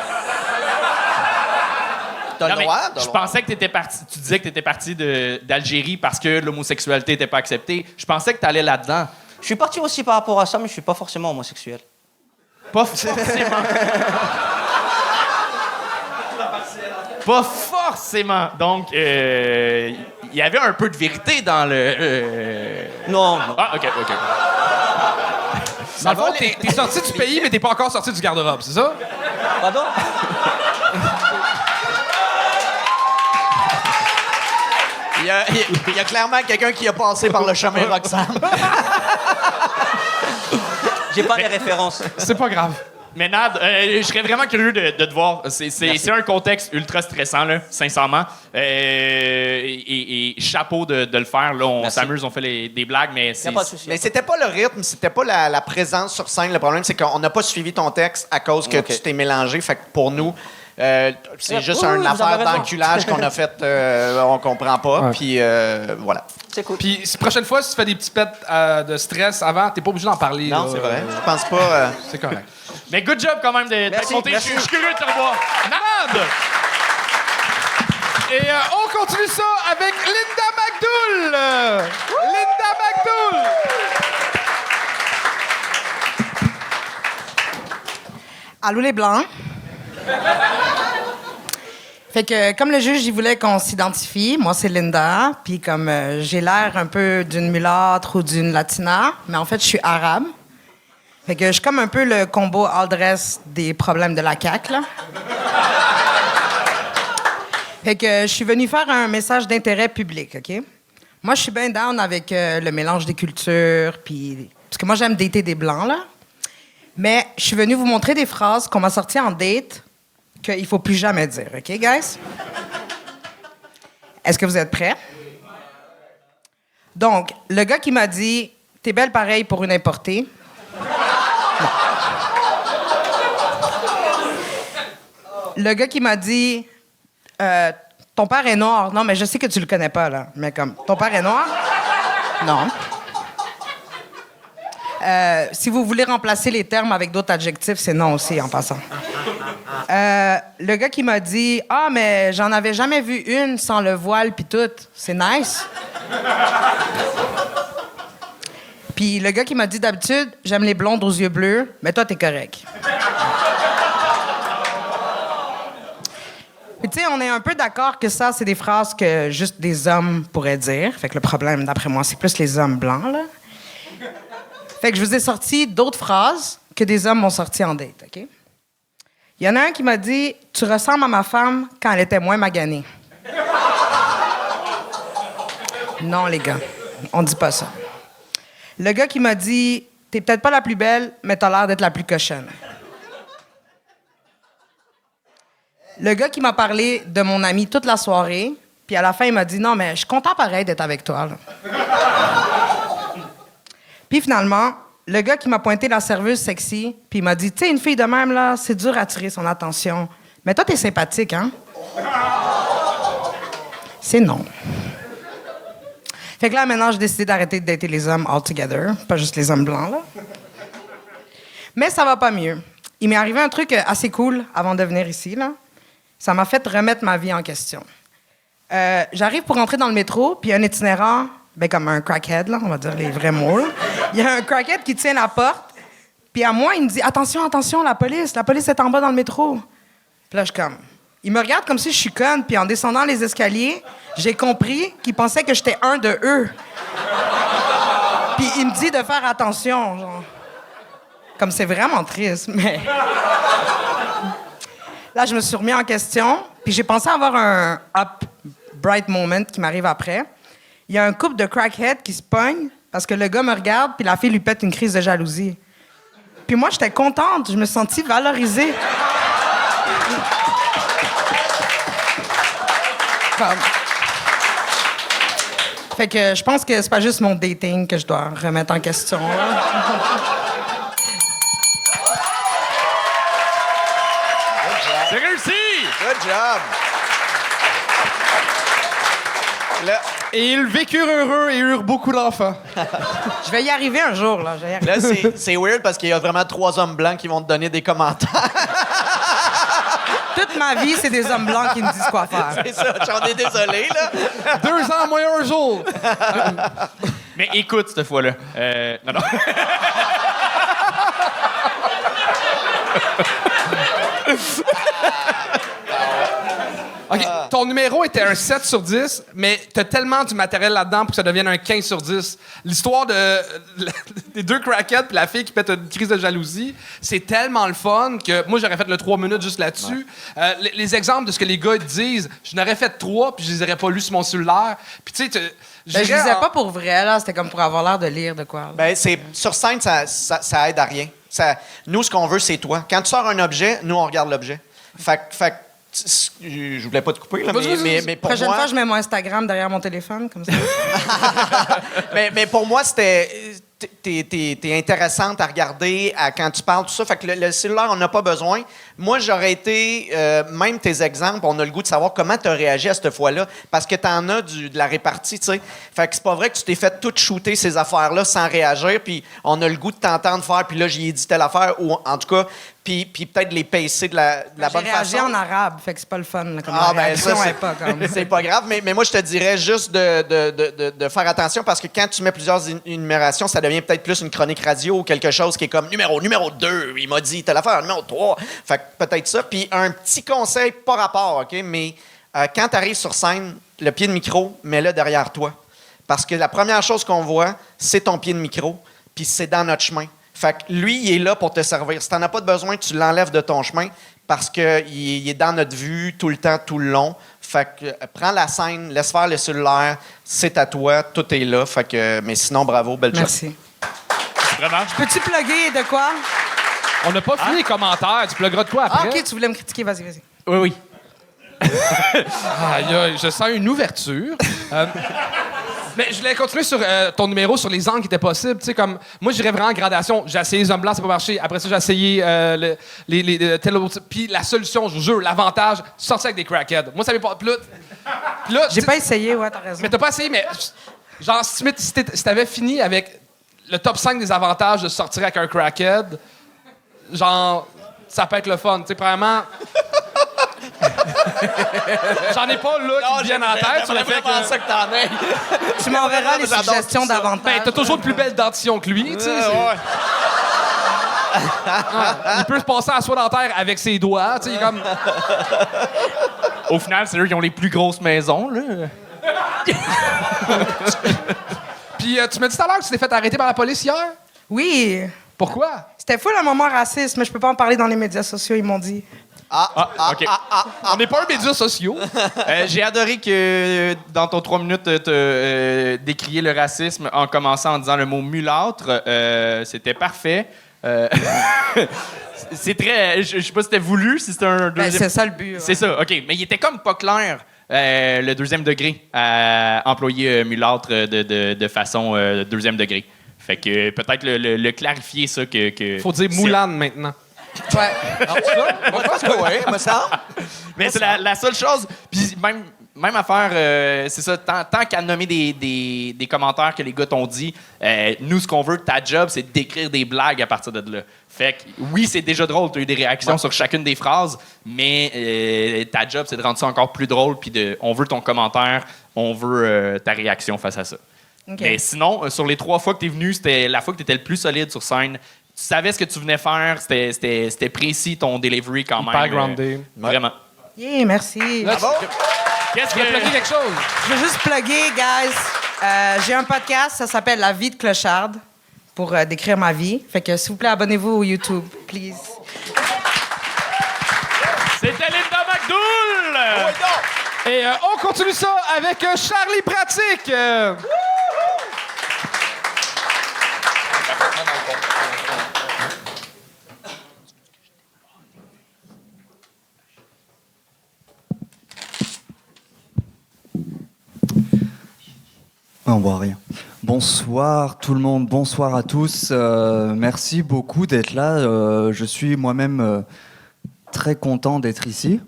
T'as non, le mais droit, t'as je le droit. pensais que t'étais parti. Tu disais que tu étais parti d'Algérie parce que l'homosexualité n'était pas acceptée. Je pensais que tu allais là-dedans. Je suis parti aussi par rapport à ça, mais je suis pas forcément homosexuel. Pas forcément. Pas forcément. Donc, il y avait un peu de vérité dans le. Non, non. Ah, OK. Dans le fond, t'es sorti du pays, mais t'es pas encore sorti du garde-robe, c'est ça? Il y a clairement quelqu'un qui a passé par le chemin Roxham. J'ai pas les références. C'est pas grave. Mais Nad, je serais vraiment curieux de te voir. C'est un contexte ultra stressant, là, sincèrement. Et chapeau de le faire. Là, on Merci. s'amuse, on fait des blagues, mais Y a c'est... pas de souci. Mais c'était pas le rythme, c'était pas la présence sur scène. Le problème, c'est qu'on n'a pas suivi ton texte à cause que Ok. tu t'es mélangé. Fait que pour nous, c'est juste Oui, une vous avez affaire raison. d'enculage qu'on a fait, on comprend pas. Ouais. Puis voilà. C'est cool. Puis, prochaine fois, si tu fais des petits pets de stress avant, t'es pas obligé d'en parler. Non, là. c'est vrai. Je pense pas. C'est correct. Mais good job quand même de Merci, compter. Je merci. suis curieux de te revoir. Nad! Et on continue ça avec Linda McDoul! Linda McDoul! Allô les Blancs. Fait que comme le juge, il voulait qu'on s'identifie, moi c'est Linda, puis comme j'ai l'air un peu d'une mulâtre ou d'une latina, mais en fait je suis arabe. Fait que je suis comme un peu le combo all-dress des problèmes de la CAQ, là. Fait que je suis venue faire un message d'intérêt public, OK? Moi, je suis bien down avec le mélange des cultures, puis... Parce que moi, j'aime dater des Blancs, là. Mais je suis venue vous montrer des phrases qu'on m'a sorties en date qu'il faut plus jamais dire, OK, guys? Est-ce que vous êtes prêts? Donc, le gars qui m'a dit « T'es belle pareil pour une importée », le gars qui m'a dit ton père est noir. Non, mais je sais que tu le connais pas, là. Mais comme, ton père est noir? Non. Si vous voulez remplacer les termes avec d'autres adjectifs, c'est non aussi, en passant. Le gars qui m'a dit ah, mais j'en avais jamais vu une sans le voile puis tout. C'est nice. Puis le gars qui m'a dit d'habitude, j'aime les blondes aux yeux bleus, mais toi, t'es correct. Puis tu sais, on est un peu d'accord que ça, c'est des phrases que juste des hommes pourraient dire. Fait que le problème, d'après moi, c'est plus les hommes blancs, là. Fait que je vous ai sorti d'autres phrases que des hommes m'ont sorties en date, OK? Il y en a un qui m'a dit « Tu ressembles à ma femme quand elle était moins maganée. » Non, les gars, on dit pas ça. Le gars qui m'a dit « T'es peut-être pas la plus belle, mais t'as l'air d'être la plus cochonne. » Le gars qui m'a parlé de mon ami toute la soirée, puis à la fin, il m'a dit « Non, mais je suis content pareil d'être avec toi. » là. Puis finalement, le gars qui m'a pointé la serveuse sexy, puis il m'a dit « Tu sais, une fille de même, là, c'est dur à attirer son attention. Mais toi, t'es sympathique, hein? » C'est non. Fait que là, maintenant, j'ai décidé d'arrêter de dater les hommes all together, pas juste les hommes blancs, là. Mais ça va pas mieux. Il m'est arrivé un truc assez cool avant de venir ici, là. Ça m'a fait remettre ma vie en question. J'arrive pour rentrer dans le métro, puis un itinérant, ben comme un crackhead, là, on va dire les vrais mots, là. Il y a un crackhead qui tient la porte, puis à moi, il me dit « Attention, attention, la police est en bas dans le métro. » Puis là, je suis comme... Il me regarde comme si je suis conne, puis en descendant les escaliers, j'ai compris qu'il pensait que j'étais un de eux. Puis il me dit de faire attention, genre. Comme c'est vraiment triste, mais... Là, je me suis remis en question, puis j'ai pensé avoir un up, bright moment qui m'arrive après. Il y a un couple de crackheads qui se pognent parce que le gars me regarde, puis la fille lui pète une crise de jalousie. Puis moi, j'étais contente, je me sentis valorisée. Fait que je pense que c'est pas juste mon dating que je dois remettre en question. Là. C'est réussi! Good job! Là, Et ils vécurent heureux et eurent beaucoup d'enfants. Je vais y arriver un jour, là. Je vais y arriver. là c'est weird parce qu'il y a vraiment 3 hommes blancs qui vont te donner des commentaires. Toute ma vie, c'est des hommes blancs qui me disent quoi faire. C'est ça, j'en ai désolé, là. 2 ans moins un jour. Mais écoute, cette fois-là. Non, non. OK. ton numéro était un 7 sur 10, mais t'as tellement du matériel là-dedans pour que ça devienne un 15 sur 10. L'histoire des deux crackheads puis la fille qui pète une crise de jalousie, c'est tellement le fun que moi, j'aurais fait le 3 minutes juste là-dessus. Les exemples de ce que les gars disent, je n'aurais fait 3 puis je les aurais pas lus sur mon cellulaire. Puis tu sais, Je lisais pas pour vrai, là. C'était comme pour avoir l'air de lire de quoi. Ben, sur scène, ça aide à rien. Nous, ce qu'on veut, c'est toi. Quand tu sors un objet, nous, on regarde l'objet. Fait que je voulais pas te couper, là, mais pour Prochaine moi... fois, je mets mon Instagram derrière mon téléphone, comme ça. mais pour moi, c'était... T'es intéressante à regarder quand tu parles, tout ça. Fait que le cellulaire, on n'a pas besoin. Moi, j'aurais été... même tes exemples, on a le goût de savoir comment tu as réagi à cette fois-là. Parce que tu en as de la répartie, tu sais. Fait que c'est pas vrai que tu t'es fait tout shooter ces affaires-là sans réagir, puis on a le goût de t'entendre faire, puis là, j'y ai dit telle affaire, ou en tout cas... Puis peut-être les pacer de la bonne façon. J'ai réagi en arabe, fait que c'est pas le fun. Là, comme ça, est pas comme... c'est pas grave. Mais moi, je te dirais juste de faire attention parce que quand tu mets plusieurs énumérations, ça devient peut-être plus une chronique radio ou quelque chose qui est comme numéro 2, il m'a dit telle affaire, numéro 3. Fait que peut-être ça. Puis un petit conseil, pas rapport, OK? Mais quand tu arrives sur scène, le pied de micro, mets-le derrière toi. Parce que la première chose qu'on voit, c'est ton pied de micro, puis c'est dans notre chemin. Fait que lui, il est là pour te servir. Si tu n'en as pas de besoin, tu l'enlèves de ton chemin parce qu'il est dans notre vue tout le temps, tout le long. Fait que prends la scène, laisse faire le cellulaire, c'est à toi, tout est là. Fait que, mais sinon, bravo, belle job. Merci. Vraiment. Peux-tu plugger de quoi? On n'a pas fini les commentaires. Tu pluggeras de quoi après? Ah, OK, tu voulais me critiquer. Vas-y. Oui. Aïe, aïe, je sens une ouverture. Mais je voulais continuer sur ton numéro, sur les angles qui étaient possibles. Tu sais, comme, moi, j'irais vraiment en gradation. J'ai essayé les hommes blancs, ça n'a pas marché. Après ça, j'ai essayé tel autre. Puis la solution, je vous jure, l'avantage, sortir avec des crackheads. Moi, ça m'est pas. Puis là, J'ai pas essayé, ouais, t'as raison. mais t'as pas essayé, mais genre, si t'avais fini avec le top 5 des avantages de sortir avec un crackhead, genre, ça peut être le fun. Tu sais, premièrement. J'en ai pas là qui me viennent en tête sur le fait que... ça que t'en aies. Tu m'enverras les suggestions d'avantages. Ben, t'as toujours de plus belle dentition que lui, tu sais. Il peut se passer à soie dentaire avec ses doigts, tu sais, comme... Au final, c'est eux qui ont les plus grosses maisons, là. Puis tu m'as dit tout à l'heure que tu t'es fait arrêter par la police hier? Oui. Pourquoi? C'était fou un moment raciste, mais je peux pas en parler dans les médias sociaux, ils m'ont dit. OK. On n'est pas un média sociaux. J'ai adoré que dans ton 3 minutes, tu décrié le racisme en commençant en disant le mot mulâtre. C'était parfait. C'est très... Je sais pas si c'était voulu, si c'était un deuxième... C'est ça le but. Ouais. C'est ça, OK. Mais il était comme pas clair, le deuxième degré, à employer mulâtre de façon deuxième degré. Fait que peut-être le clarifier, ça, que... Faut dire moulane maintenant. Ouais. Moi, je pense que oui, me semble. Mais c'est la seule chose. Puis même affaire, c'est ça, tant qu'à nommer des commentaires que les gars t'ont dit, nous, ce qu'on veut de ta job, c'est d'écrire des blagues à partir de là. Fait que oui, c'est déjà drôle, tu as eu des réactions sur chacune des phrases, mais ta job, c'est de rendre ça encore plus drôle, puis on veut ton commentaire, on veut ta réaction face à ça. Okay. Mais sinon, sur les 3 fois que tu es venu, c'était la fois que tu étais le plus solide sur scène. Tu savais ce que tu venais faire, c'était précis ton delivery quand même. Hyper groundé. Vraiment. Yeah, merci. Là, Qu'est-ce tu veux plugger quelque chose? Je veux juste plugger, guys. J'ai un podcast, ça s'appelle La vie de clocharde, pour décrire ma vie. Fait que, s'il vous plaît, abonnez-vous au YouTube, please. C'était Linda McDoul! Et on continue ça avec Charlie Pratique. On voit rien. Bonsoir tout le monde, bonsoir à tous. Merci beaucoup d'être là. Je suis moi-même très content d'être ici.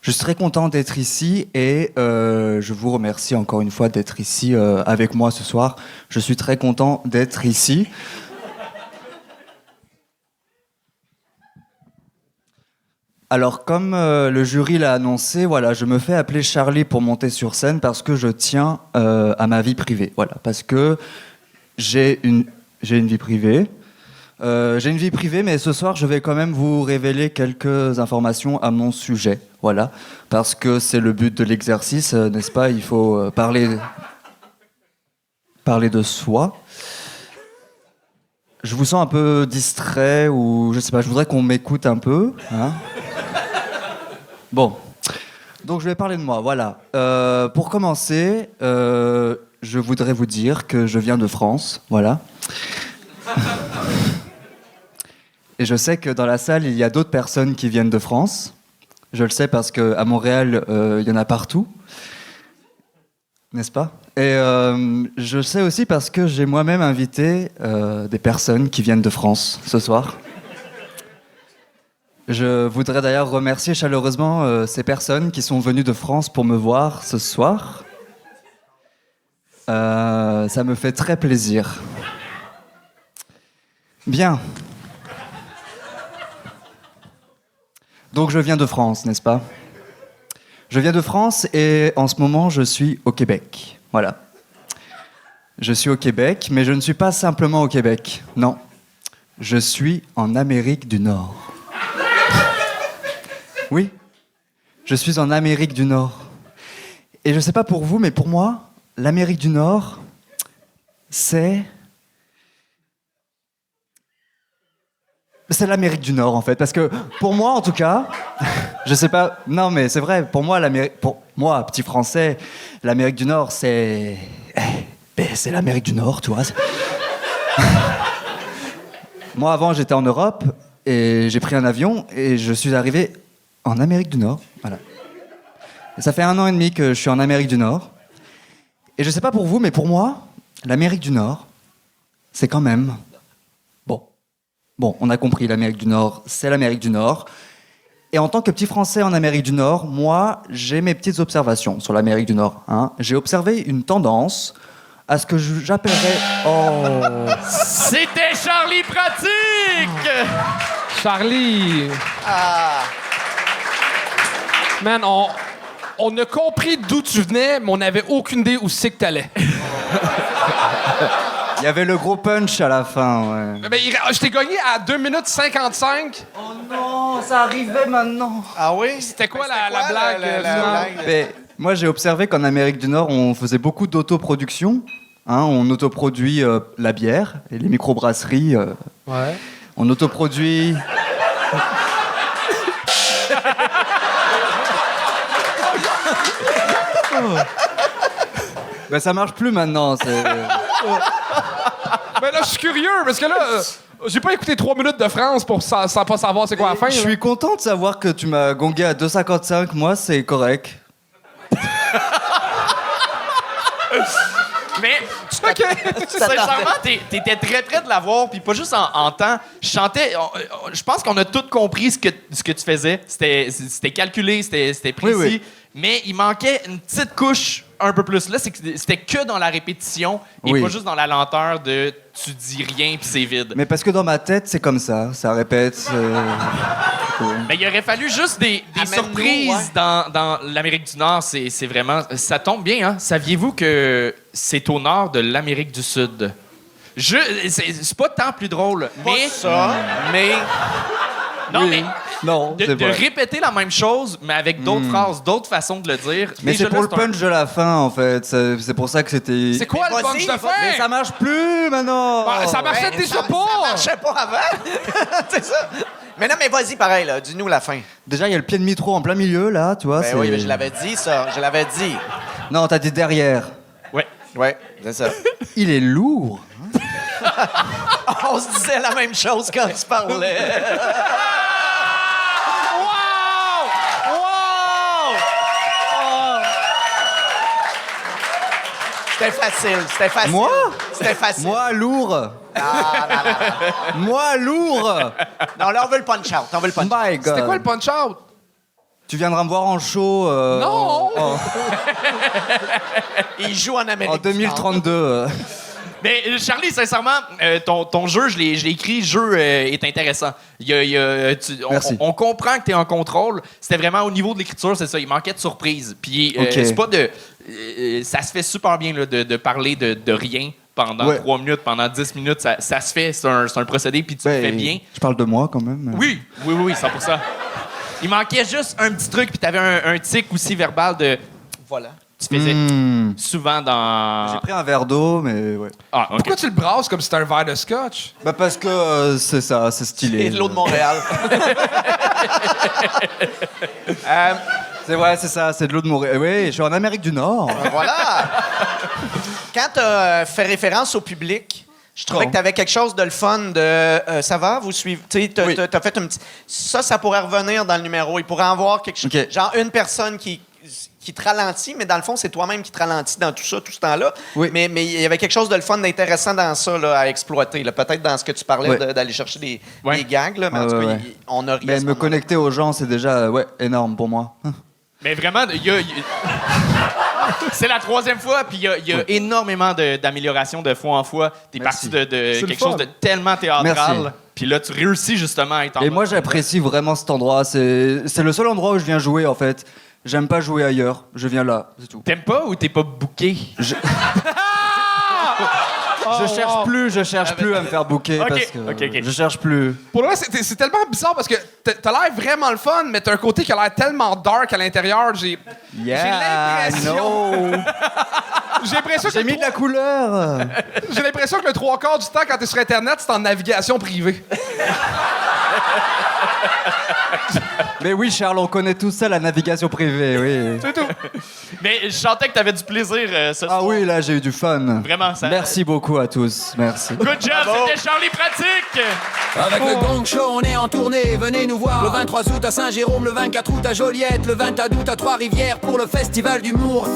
Je suis très content d'être ici et je vous remercie encore une fois d'être ici avec moi ce soir. Je suis très content d'être ici. Alors, comme le jury l'a annoncé, voilà, je me fais appeler Charlie pour monter sur scène parce que je tiens à ma vie privée. Voilà, parce que j'ai une vie privée. J'ai une vie privée, mais ce soir, je vais quand même vous révéler quelques informations à mon sujet. Voilà. Parce que c'est le but de l'exercice, n'est-ce pas? Il faut parler de soi. Je vous sens un peu distrait ou je sais pas, je voudrais qu'on m'écoute un peu. Hein. Bon. Donc je vais parler de moi, voilà. Pour commencer, je voudrais vous dire que je viens de France, voilà. Et je sais que dans la salle, il y a d'autres personnes qui viennent de France. Je le sais parce qu'à Montréal, il y en a partout. N'est-ce pas? Et je sais aussi parce que j'ai moi-même invité des personnes qui viennent de France ce soir. Je voudrais d'ailleurs remercier chaleureusement ces personnes qui sont venues de France pour me voir ce soir. Ça me fait très plaisir. Bien. Donc je viens de France, n'est-ce pas? Je viens de France et en ce moment je suis au Québec. Voilà. Je suis au Québec, mais je ne suis pas simplement au Québec. Non. Je suis en Amérique du Nord. Oui. Je suis en Amérique du Nord. Et je ne sais pas pour vous, mais pour moi, l'Amérique du Nord, c'est l'Amérique du Nord, en fait. Parce que, pour moi, en tout cas, je sais pas... Non, mais c'est vrai, pour moi, petit Français, l'Amérique du Nord, c'est... c'est l'Amérique du Nord, tu vois. Moi, avant, j'étais en Europe, et j'ai pris un avion, et je suis arrivé en Amérique du Nord. Voilà. Et ça fait 1 an et demi que je suis en Amérique du Nord. Et je sais pas pour vous, mais pour moi, l'Amérique du Nord, c'est quand même... Bon, on a compris, l'Amérique du Nord, c'est l'Amérique du Nord. Et en tant que petit Français en Amérique du Nord, moi, j'ai mes petites observations sur l'Amérique du Nord. Hein. J'ai observé une tendance à ce que j'appellerais... Oh... C'était Charlie Pratique! Charlie! Man, on a compris d'où tu venais, mais on n'avait aucune idée où c'est que t'allais. Il y avait le gros punch à la fin, ouais. Mais je t'ai gagné à 2 minutes 55. Oh non, ça arrivait maintenant. Ah oui? C'était quoi la blague? Mais moi, j'ai observé qu'en Amérique du Nord, on faisait beaucoup d'autoproduction. Hein, on autoproduit la bière et les microbrasseries. Ouais. On autoproduit... Ben, ça marche plus maintenant. Ben là, je suis curieux, parce que là, j'ai pas écouté 3 minutes de France pour sans pas savoir c'est quoi la fin. Je suis content de savoir que tu m'as gongué à 2,55. Moi, c'est correct. Mais, sincèrement, t'étais très près de l'avoir, puis pas juste en temps. Je pense qu'on a tous compris ce que tu faisais. C'était calculé, c'était précis. Oui. Mais il manquait une petite couche un peu plus. Là, c'était que dans la répétition et Oui. pas juste dans la lenteur de tu dis rien puis c'est vide. Mais parce que dans ma tête, c'est comme ça. Ça répète. Mais il aurait fallu juste des Amène-nous, surprises ouais. dans l'Amérique du Nord. C'est vraiment... Ça tombe bien, hein? Saviez-vous que c'est au nord de l'Amérique du Sud? C'est pas tant plus drôle, mais... mais... Non, Oui. mais... Non, c'est De vrai. répéter la même chose, mais avec d'autres phrases, d'autres façons de le dire. Mais Déjà c'est pour là, le punch de la fin, en fait. C'est pour ça que c'était... C'est quoi le Mais punch vas-y, de va- fin? Mais ça marche plus, maintenant! Bah, ça marchait Ouais, déjà ça pas! marchait pas avant. C'est ça. Mais non, mais vas-y, pareil, là. Dis-nous la fin. Déjà, il y a le pied de métro en plein milieu, là, tu vois. Ben oui, mais je l'avais dit, ça. Je l'avais dit. Non, t'as dit derrière. Ouais. Ouais, c'est ça. Il est lourd. On se disait la même chose quand il se parlait. C'était facile. Moi? C'était facile. Moi, lourd. Moi, lourd. Non, là, on veut le punch-out. On veut le punch-out. My God. C'était quoi le punch-out? Tu viendras me voir en show Non! Il joue en Amérique en du Nord. 2032. Mais Charlie, sincèrement, ton jeu, je l'ai écrit, le jeu est intéressant. Merci. On comprend que tu es en contrôle. C'était vraiment au niveau de l'écriture, c'est ça. Il manquait de surprise. Puis Ok. c'est pas de... ça se fait super bien là, de parler de rien pendant 3 minutes, pendant 10 minutes, ça se fait. C'est un procédé, puis tu le fais bien. Je parle de moi quand même. Oui, 100%. Il manquait juste un petit truc, puis t'avais un tic aussi verbal de... Voilà. Tu faisais souvent dans... J'ai pris un verre d'eau, mais ouais. Ah, ok. Pourquoi tu le brasses comme si c'était un verre de scotch? Bah parce que c'est ça, c'est stylé. Et de l'eau de Montréal. C'est vrai, c'est ça, c'est de l'eau de Montréal. Oui, je suis en Amérique du Nord. Voilà. Quand tu as fait référence au public, je trouvais que tu avais quelque chose de le fun de ça va, vous suivez. Tu sais, t'as fait un petit. Ça pourrait revenir dans le numéro. Il pourrait en avoir quelque chose. Ok. Genre une personne qui te ralentit, mais dans le fond, c'est toi-même qui te ralentis dans tout ça, tout ce temps-là. Oui. Mais il y avait quelque chose de le fun, d'intéressant dans ça là, à exploiter. Là. Peut-être dans ce que tu parlais Ouais. d'aller chercher des Ouais. gags, là, mais en tout cas, ouais. on a ri à Mais ce me moment-là. connecter aux gens, c'est déjà énorme pour moi. Mais vraiment, c'est la 3e fois, puis il y a énormément d'améliorations de fois en fois. T'es Merci. parti de le quelque fun. chose de tellement théâtral, Merci. puis là, tu réussis justement à être en Et mode- moi, j'apprécie vraiment cet endroit. C'est le seul endroit où je viens jouer, en fait. J'aime pas jouer ailleurs. Je viens là, c'est tout. T'aimes pas ou t'es pas booké? Je cherche plus à me faire booker Ok, parce que ok. je cherche plus. Pour le vrai, c'est tellement bizarre parce que t'as l'air vraiment le fun, mais t'as un côté qui a l'air tellement dark à l'intérieur. J'ai l'impression... no. J'ai l'impression que J'ai mis de la couleur. j'ai l'impression que le 3/4 du temps, quand t'es sur Internet, c'est en navigation privée. Mais oui, Charles, on connaît tout ça, la navigation privée, oui. C'est tout. Mais je sentais que t'avais du plaisir ce soir. Ah oui, là, j'ai eu du fun. Vraiment, ça... Merci beaucoup à tous. Merci. Good job, c'était Charlie Pratique! Avec le Gang Show, on est en tournée, venez nous voir. Le 23 août à Saint-Jérôme, le 24 août à Joliette, le 22 août à Trois-Rivières pour le Festival d'humour.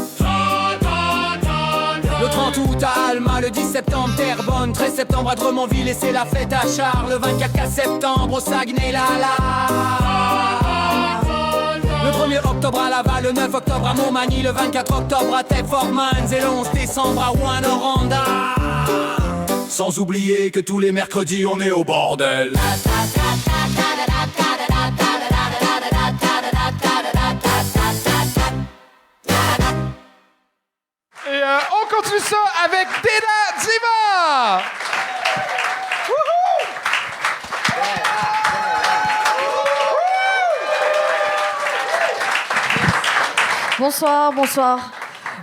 Le 30 août à Alma, le 10 septembre Terrebonne, 13 septembre à Drummondville et c'est la fête à Charles, le 24 septembre au Saguenay-Lala. Le 1er octobre à Laval, le 9 octobre à Montmagny, le 24 octobre à Thetford-Mines et le 11 décembre à Rouyn-Noranda. Sans oublier que tous les mercredis on est au bordel. Et on continue ça avec Dena Diva! Bonsoir, bonsoir.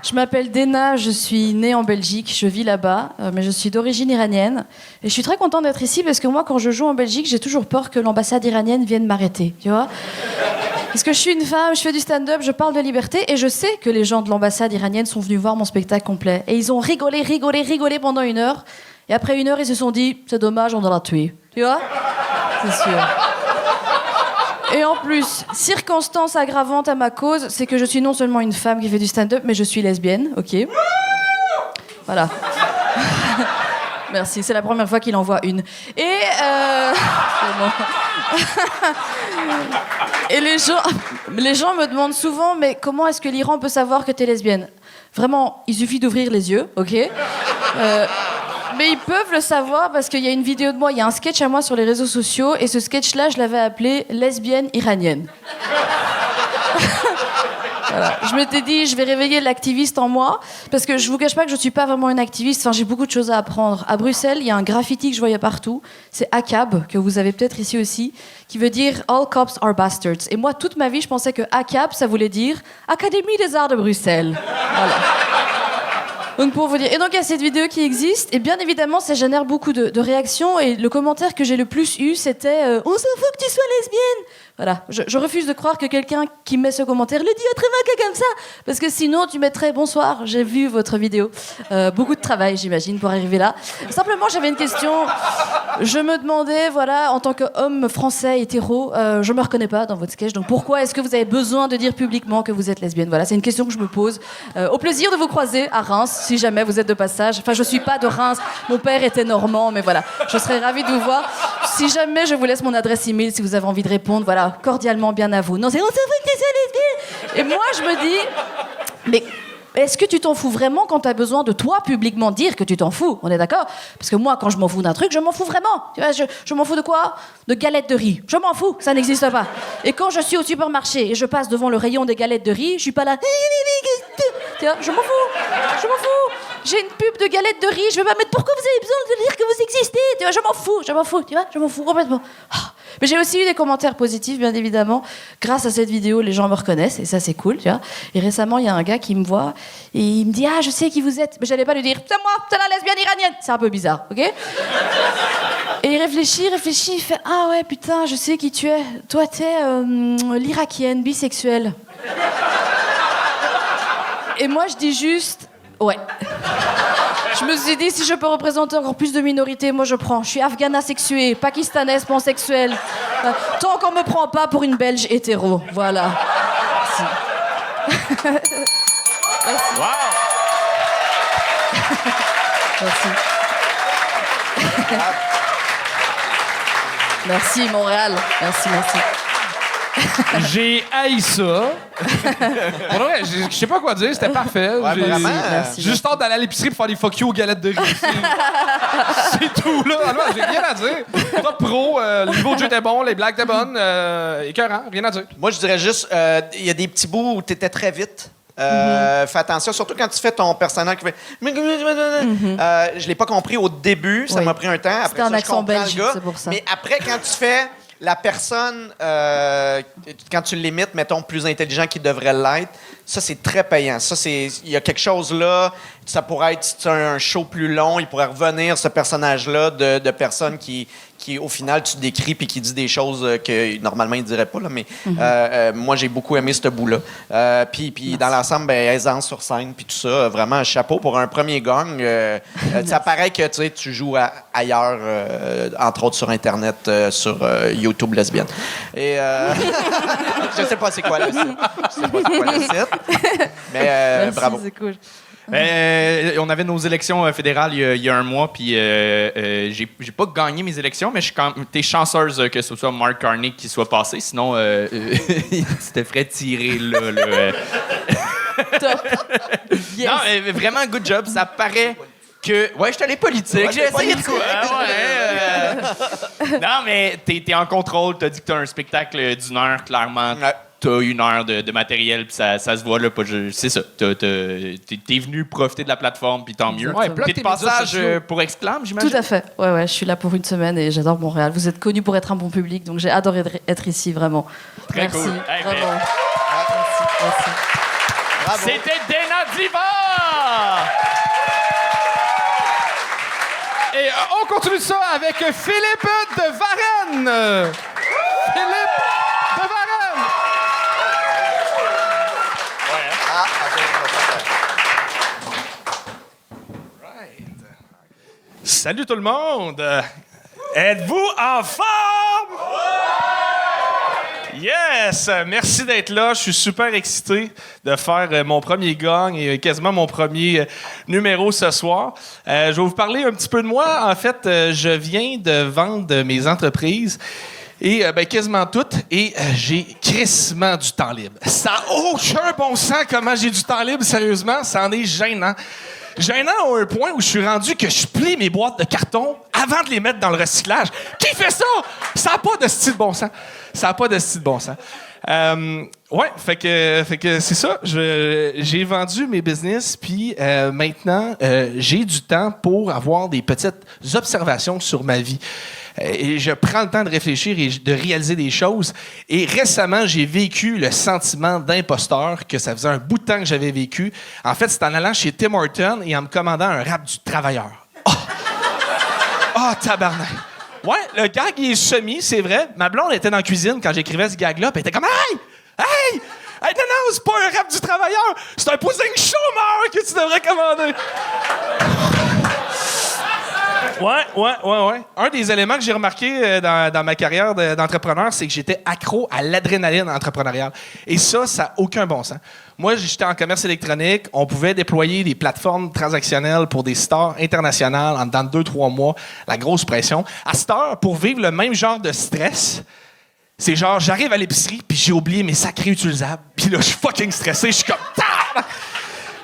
Je m'appelle Dena, je suis née en Belgique, je vis là-bas, mais je suis d'origine iranienne. Et je suis très contente d'être ici parce que moi, quand je joue en Belgique, j'ai toujours peur que l'ambassade iranienne vienne m'arrêter, tu vois. Parce que je suis une femme, je fais du stand-up, je parle de liberté, et je sais que les gens de l'ambassade iranienne sont venus voir mon spectacle complet. Et ils ont rigolé pendant 1 heure. Et après 1 heure, ils se sont dit, c'est dommage, on doit la tuer. Tu vois? C'est sûr. Et en plus, circonstance aggravante à ma cause, c'est que je suis non seulement une femme qui fait du stand-up, mais je suis lesbienne, ok? Voilà. Merci, c'est la première fois qu'il en voit une. Et c'est bon. Et les gens me demandent souvent, mais comment est-ce que l'Iran peut savoir que t'es lesbienne? Vraiment, il suffit d'ouvrir les yeux, ok? Mais ils peuvent le savoir parce qu'il y a une vidéo de moi, il y a un sketch à moi sur les réseaux sociaux, et ce sketch-là, je l'avais appelé lesbienne iranienne. Voilà. Je m'étais dit, je vais réveiller l'activiste en moi, parce que je vous cache pas que je suis pas vraiment une activiste, enfin, j'ai beaucoup de choses à apprendre. À Bruxelles, il y a un graffiti que je voyais partout, c'est ACAB, que vous avez peut-être ici aussi, qui veut dire All cops are bastards. Et moi, toute ma vie, je pensais que ACAB, ça voulait dire Académie des Arts de Bruxelles. Voilà. Donc pour vous dire, et donc il y a cette vidéo qui existe, et bien évidemment ça génère beaucoup de réactions, et le commentaire que j'ai le plus eu c'était on s'en fout que tu sois lesbienne. Voilà, je refuse de croire que quelqu'un qui met ce commentaire le dit autrement que comme ça, parce que sinon tu mettrais bonsoir, j'ai vu votre vidéo. Beaucoup de travail j'imagine pour arriver là. Simplement j'avais une question, je me demandais, voilà, en tant qu'homme français hétéro, je me reconnais pas dans votre sketch, donc pourquoi est-ce que vous avez besoin de dire publiquement que vous êtes lesbienne? Voilà, c'est une question que je me pose. Au plaisir de vous croiser à Reims, si jamais vous êtes de passage. Enfin, je suis pas de Reims, mon père était normand, mais voilà, je serais ravie de vous voir. Si jamais je vous laisse mon adresse email, si vous avez envie de répondre, voilà, cordialement bien à vous. Non, c'est on s'en fout que t'es lesbienne. Et moi, je me dis, mais est-ce que tu t'en fous vraiment quand t'as besoin de toi publiquement dire que tu t'en fous? On est d'accord? Parce que moi, quand je m'en fous d'un truc, je m'en fous vraiment. Tu vois, je m'en fous de quoi? De galettes de riz. Je m'en fous, ça n'existe pas. Et quand je suis au supermarché et je passe devant le rayon des galettes de riz, je suis pas là. Tu vois, je m'en fous. Je m'en fous. j'ai une pub de galettes de riz, je vais pas mettre pourquoi vous avez besoin de dire que vous existez. Tu vois, je m'en fous, tu vois, je m'en fous complètement. Ah. Mais j'ai aussi eu des commentaires positifs, bien évidemment. Grâce à cette vidéo, les gens me reconnaissent et ça, c'est cool, tu vois. Et récemment, il y a un gars qui me voit et il me dit « Ah, je sais qui vous êtes. » Mais j'allais pas lui dire « C'est moi, c'est la lesbienne iranienne. » C'est un peu bizarre, ok? Et il réfléchit, il fait « Ah ouais, putain, je sais qui tu es. Toi, t'es l'irakienne, bisexuelle. » Et moi, je dis juste « Ouais. » Je me suis dit, si je peux représenter encore plus de minorités, moi je prends. Je suis afghana sexuée, pakistanaise pansexuelle. Tant qu'on me prend pas pour une Belge hétéro. Voilà. Merci. Merci. Wow! Merci. Merci, Montréal. Merci. J'ai haï ça. Pour vrai, je sais pas quoi dire, c'était parfait. Ouais, J'ai vraiment. Merci. juste hâte d'aller à l'épicerie pour faire des fuck you aux galettes de riz. C'est tout, là. Alors, j'ai rien à dire. Top pro, le niveau de jeu était bon, les blagues étaient bonnes. Écœurant, rien à dire. Moi, je dirais juste, il y a des petits bouts où tu étais très vite. Fais attention, surtout quand tu fais ton personnage qui fait. Je l'ai pas compris au début, ça Oui. m'a pris un temps. Après C'était un ça, je accent comprends le belge, gars. c'est pour ça. Mais après, quand tu fais la personne, quand tu l'imites, mettons, plus intelligent qu'il devrait l'être, ça, c'est très payant. Ça, il y a quelque chose là, ça pourrait être, si tu as un show plus long, il pourrait revenir, ce personnage-là, de personne qui, au final, tu décris puis qui dit des choses que normalement, il ne dirait pas. Là, mais moi, j'ai beaucoup aimé ce bout-là. Puis dans l'ensemble, aisance sur scène, puis tout ça, vraiment, chapeau pour un premier gang. Ça paraît que tu joues ailleurs, entre autres sur Internet, sur YouTube lesbienne. Et je sais pas c'est quoi le site. Je sais pas c'est quoi le site. Mais Merci, bravo. c'est cool. On avait nos élections fédérales il y a un mois, puis j'ai pas gagné mes élections, mais t'es chanceuse que ce soit Mark Carney qui soit passé, sinon tu te ferais tirer là. Top. Yes. Non, mais vraiment, good job. Ça paraît que... Ouais, je suis allé politique. J'ai essayé de quoi. Non, mais t'es en contrôle. T'as dit que t'as un spectacle d'une heure, clairement. Ouais. T'as une heure de matériel, puis ça se voit, là. C'est ça. T'es venu profiter de la plateforme, puis tant mieux. Ouais, plug T'es tes de médias passage sociaux. pour Exclam, j'imagine? Tout à fait. Ouais, je suis là pour une semaine et j'adore Montréal. Vous êtes connus pour être un bon public, donc j'ai adoré être ici, vraiment. Très Merci. cool. Hey, Vraiment. Merci. Bravo. C'était Dana Diva! Et on continue ça avec Philippe de Varenne. Philippe de Varenne. Salut tout le monde! Êtes-vous en forme? Yes! Merci d'être là. Je suis super excité de faire mon premier gang et quasiment mon premier numéro ce soir. Je vais vous parler un petit peu de moi. En fait, je viens de vendre mes entreprises. Et quasiment toutes. Et j'ai crissement du temps libre. Ça n'a aucun bon sens comment j'ai du temps libre, sérieusement. Ça en est gênant. Gênant à un point où je suis rendu que je plie mes boîtes de carton avant de les mettre dans le recyclage. Qui fait ça? Ça n'a pas de style bon sens. Ça n'a pas de style bon sens. Ouais, fait que c'est ça. J'ai vendu mes business, puis maintenant, j'ai du temps pour avoir des petites observations sur ma vie. Et je prends le temps de réfléchir et de réaliser des choses. Et récemment, j'ai vécu le sentiment d'imposteur que ça faisait un bout de temps que j'avais vécu. En fait, c'est en allant chez Tim Hortons et en me commandant un rap du travailleur. Oh, tabarnak! Ouais, le gag, il est semi, c'est vrai. Ma blonde était dans la cuisine quand j'écrivais ce gag-là, puis elle était comme « Hey! Hey! Hey, non, c'est pas un rap du travailleur! C'est un pudding chômeur que tu devrais commander! » Ouais. Un des éléments que j'ai remarqué dans ma carrière d'entrepreneur, c'est que j'étais accro à l'adrénaline entrepreneuriale. Et ça n'a aucun bon sens. Moi, j'étais en commerce électronique. On pouvait déployer des plateformes transactionnelles pour des stars internationales en dedans de 2-3 mois. La grosse pression. À cette heure, pour vivre le même genre de stress, c'est genre, j'arrive à l'épicerie, puis j'ai oublié mes sacrés utilisables. Puis là, je suis fucking stressé. Je suis comme...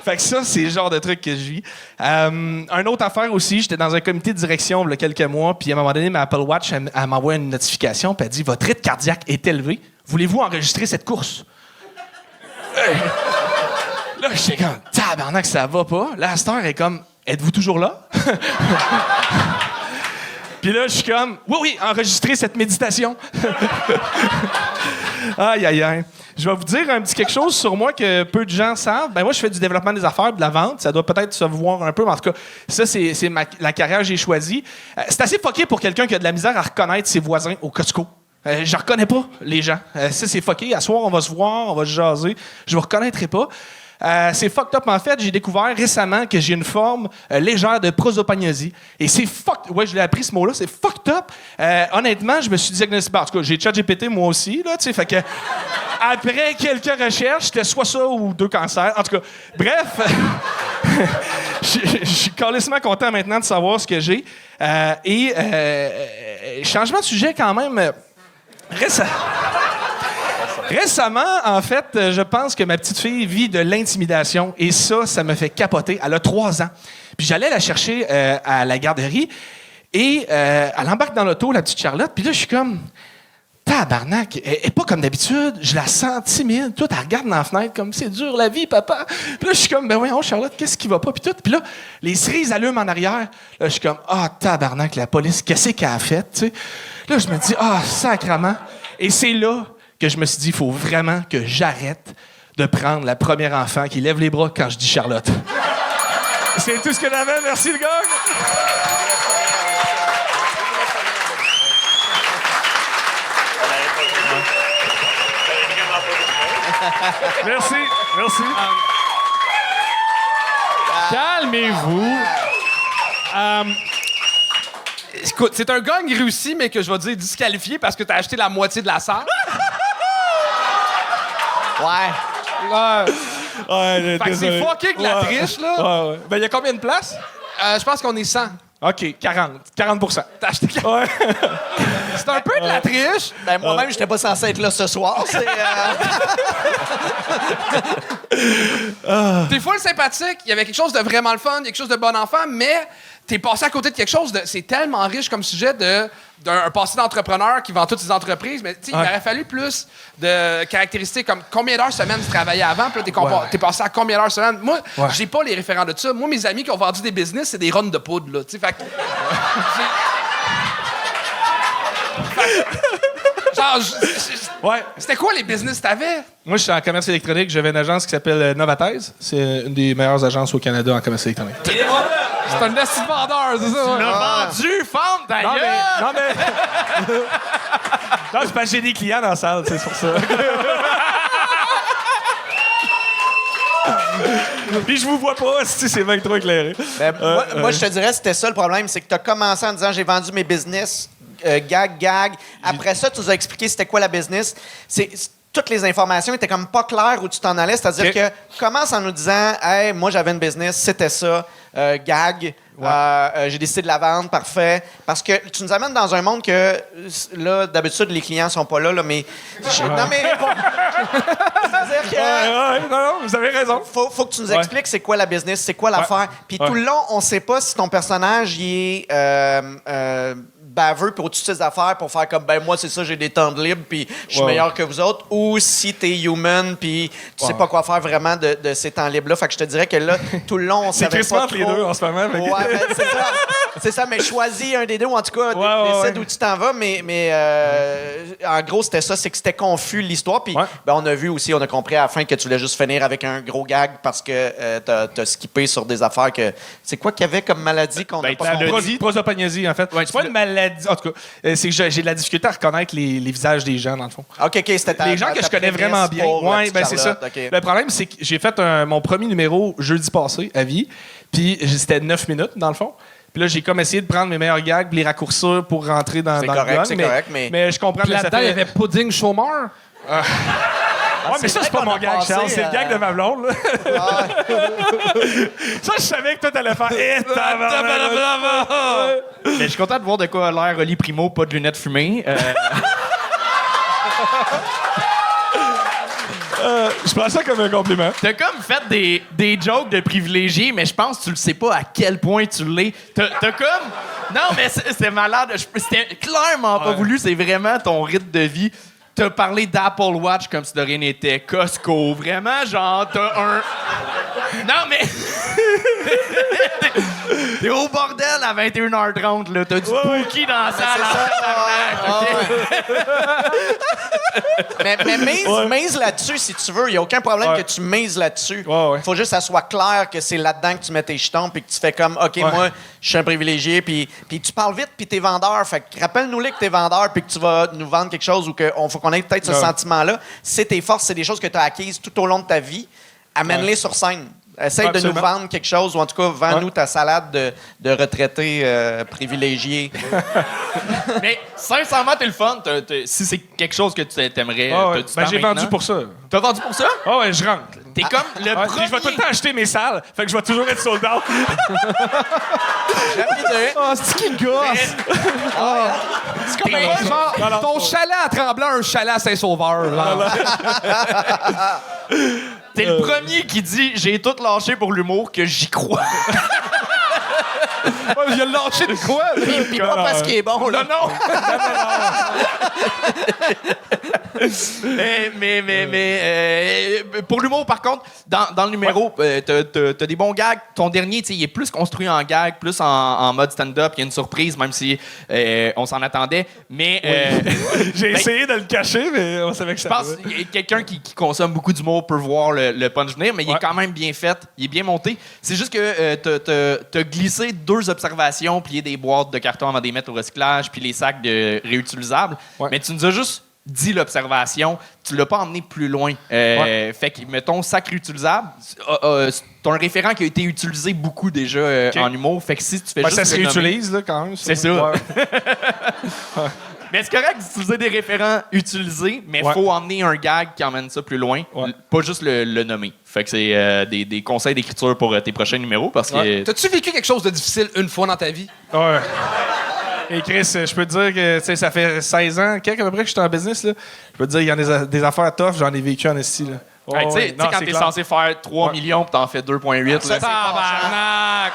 Fait que ça, c'est le genre de truc que je vis. Une autre affaire aussi, j'étais dans un comité de direction il y a quelques mois, puis à un moment donné, ma Apple Watch, elle m'envoie une notification, puis elle dit « Votre rythme cardiaque est élevé. Voulez-vous enregistrer cette course? » Là, j'étais comme « Tabarnak, ça va pas. » Là, à cette heure, elle est comme êtes-vous toujours là? Puis là, je suis comme, oui, enregistrez cette méditation. Aïe, aïe, aïe. Je vais vous dire un petit quelque chose sur moi que peu de gens savent. Ben moi, je fais du développement des affaires, de la vente. Ça doit peut-être se voir un peu, mais en tout cas, ça, c'est la carrière que j'ai choisie. C'est assez fucké pour quelqu'un qui a de la misère à reconnaître ses voisins au Costco. Je reconnais pas les gens. Ça, c'est fucké. À soir, on va se voir, on va se jaser. Je vous reconnaîtrai pas. C'est fucked up. En fait, j'ai découvert récemment que j'ai une forme légère de prosopagnosie. Et c'est fucked. Ouais, je l'ai appris ce mot-là. C'est fucked up. Honnêtement, je me suis diagnostiqué. En tout cas, j'ai ChatGPT moi aussi, là, tu sais. Fait que, après quelques recherches, c'était soit ça ou 2 cancers. En tout cas, bref. Je suis calissement content maintenant de savoir ce que j'ai. Changement de sujet quand même. Récemment, en fait, je pense que ma petite fille vit de l'intimidation et ça me fait capoter. Elle a 3 ans. Puis j'allais la chercher à la garderie et elle embarque dans l'auto, la petite Charlotte. Puis là, je suis comme, tabarnak, elle est pas comme d'habitude. Je la sens timide. Toi, elle regarde dans la fenêtre comme, c'est dur la vie, papa. Puis là, je suis comme, ben voyons, Charlotte, qu'est-ce qui va pas? Puis tout. Puis là, les cerises allument en arrière. Là, je suis comme, tabarnak, la police, qu'est-ce qu'elle a fait? Tu sais? Là, je me dis, sacrement. Et c'est là que je me suis dit, il faut vraiment que j'arrête de prendre la première enfant qui lève les bras quand je dis Charlotte. C'est tout ce que j'avais. Merci, le gars. Merci. Calmez-vous. Écoute, c'est un gang réussi, mais que je vais dire disqualifié parce que t'as acheté la moitié de la salle. Ouais. Ouais, Fait que c'est fucké que la triche, là. Ouais. Ben, il y a combien de places? Je pense qu'on est 100. OK, 40 %. T'as acheté 40. Ouais. C'est un peu de la triche. Ben, moi-même, j'étais pas censé être là ce soir. T'es full sympathique. Il y avait quelque chose de vraiment le fun, quelque chose de bon enfant, mais t'es passé à côté de quelque chose de... C'est tellement riche comme sujet d'un passé d'entrepreneur qui vend toutes ses entreprises, mais il aurait fallu plus de caractéristiques comme combien d'heures semaine tu travaillais avant, puis là, t'es passé à combien d'heures semaine. Moi, j'ai pas les référents de ça. Moi, mes amis qui ont vendu des business, c'est des runs de poudre, là. Tu sais, fait que... Genre, c'était quoi les business que t'avais? Moi, je suis en commerce électronique. J'avais une agence qui s'appelle Novathèse. C'est une des meilleures agences au Canada en commerce électronique. C'est un esti de vendeur, c'est ça? Tu l'as vendu, femme, ta gueule! Non, c'est parce que j'ai des clients dans la salle, c'est pour ça. Puis je vous vois pas, si c'est bien trop éclairé. Ben, moi, je te dirais, c'était ça le problème, c'est que tu as commencé en disant j'ai vendu mes business, gag. Après ça, tu nous as expliqué c'était quoi la business. Toutes les informations étaient comme pas claires où tu t'en allais, c'est-à-dire que commence en nous disant hey, moi j'avais une business, c'était ça, gag. J'ai décidé de la vendre, parfait. Parce que tu nous amènes dans un monde que, là, d'habitude, les clients sont pas là, mais... Non, mais... C'est-à-dire que... Non, vous avez raison. Faut que tu nous expliques c'est quoi la business, c'est quoi l'affaire. Puis tout le long, on sait pas si ton personnage, il est... baveux puis au-dessus de ses affaires pour faire comme ben moi c'est ça j'ai des temps de libre puis je suis meilleur que vous autres ou si t'es human puis tu sais pas quoi faire vraiment de ces temps libres là. Fait que je te dirais que là tout le long on savait pas trop. Les deux en ce moment. Ouais, ben, c'est ça mais choisis un des deux ou en tout cas décide où tu t'en vas mais en gros c'était ça, c'est que c'était confus l'histoire puis ben, on a vu aussi, on a compris à la fin que tu voulais juste finir avec un gros gag parce que t'as skippé sur des affaires que c'est quoi qu'il y avait comme maladie qu'on a pas compris? Prosopagnosie en fait. C'est pas une maladie. En tout cas, c'est que j'ai de la difficulté à reconnaître les visages des gens, dans le fond. OK, c'était les gens que je connais vraiment bien. Oui, ben c'est ça. Okay. Le problème, c'est que j'ai fait mon premier numéro jeudi passé, à vie, puis c'était 9 minutes, dans le fond. Puis là, j'ai comme essayé de prendre mes meilleurs gags, les raccourcir pour rentrer dans le gag. C'est correct, mais je comprends que là-dedans, il y avait pudding chômeur. Ouais, mais ça, c'est pas mon gag, Charles. C'est le gag de ma blonde, là. Ça, je savais que toi, t'allais faire. Mais je suis content de voir de quoi a l'air Oli Primo, pas de lunettes fumées. Je prends ça comme un compliment. T'as comme fait des jokes de privilégiés, mais je pense que tu le sais pas à quel point tu l'es. T'as comme... Non, mais c'est malade. C'était clairement pas voulu. C'est vraiment ton rythme de vie. T'as parlé d'Apple Watch comme si de rien n'était. Costco, vraiment, genre, t'as un... Non, mais... T'es au bordel à 21h30, là. T'as du Pookie dans la salle. Mais mise là-dessus si tu veux. Il n'y a aucun problème que tu mises là-dessus. Ouais. Faut juste que ça soit clair que c'est là-dedans que tu mets tes jetons puis que tu fais comme, OK, moi, je suis un privilégié. Puis tu parles vite puis t'es vendeur. Fait que rappelle-nous-les que t'es vendeur puis que tu vas nous vendre quelque chose ou qu'il faut qu'on ait peut-être ce sentiment-là. C'est tes forces, c'est des choses que tu as acquises tout au long de ta vie. Amène-les sur scène. Essaye de nous vendre quelque chose, ou en tout cas, vends-nous ta salade de retraité privilégié. Mais sincèrement, t'es le fun. Si c'est quelque chose que tu t'aimerais, t'as du temps j'ai maintenant. vendu pour ça. T'as vendu pour ça? Ah ouais, je rentre. T'es comme le Puis premier... je vais tout le temps acheter mes salles, fait que je vais toujours être sold out. J'aime l'idée. Oh, c'est qui gosse? C'est comme un- Genre, ton chalet à Tremblant, un chalet à Saint-Sauveur. Là. T'es le premier qui dit « J'ai tout lâché pour l'humour, que j'y crois. » Il a lâché de quoi? Puis pas parce qu'il est bon, là. Non! Mais pour l'humour, par contre, dans le numéro, t'as des bons gags. Ton dernier, tu sais, il est plus construit en gag, plus en mode stand-up. Il y a une surprise, même si on s'en attendait. Mais J'ai essayé de le cacher, mais on savait que je ça pense que quelqu'un qui consomme beaucoup d'humour peut voir le punch venir, mais il est quand même bien fait. Il est bien monté. C'est juste que t'as glissé 2 observations, plier des boîtes de carton avant de les mettre au recyclage, puis les sacs de réutilisables. Ouais. Mais tu nous as juste dit l'observation, tu l'as pas emmené plus loin. Fait que, mettons, sac réutilisable, t'as un référent qui a été utilisé beaucoup déjà en humour. Fait que si tu fais juste ça se le nommer- réutilise, là, quand même. C'est ça. Ouais. Mais c'est correct d'utiliser des référents utilisés, mais il faut emmener un gag qui emmène ça plus loin, pas juste le nommer. Fait que c'est des conseils d'écriture pour tes prochains numéros parce que... T'as-tu vécu quelque chose de difficile une fois dans ta vie? Ouais. Et Chris, je peux te dire que tu sais, ça fait 16 ans, à peu près que je suis en business. Là. Je peux te dire, il y a des affaires tough, j'en ai vécu en esti. Là. Hey, tu sais, quand t'es censé faire 3 millions pis t'en fais 2,8. là. Tabarnak!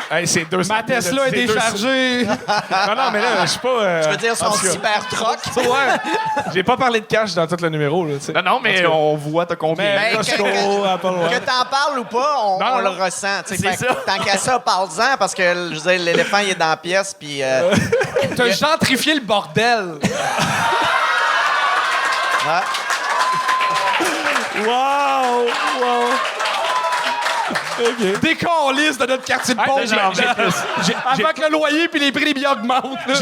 Hey, c'est 200 Ma Tesla est déchargée! Non, mais là, je suis pas... Tu veux dire en son tout cas. cyber-troc? Ouais. J'ai pas parlé de cash dans tout le numéro. Là, tu sais. Non, mais on voit t'as combien. Mais Costco, Apple Watch. Que t'en parles ou pas, on le ressent. Tu sais, C'est fait ça. que tant qu'à ça, parle-en, parce que je veux dire, l'éléphant, il est dans la pièce, puis... T'as gentrifié le bordel! Wow! Décalisse de notre quartier de pauvre! Avant que le loyer puis les prix des billets augmentent! là.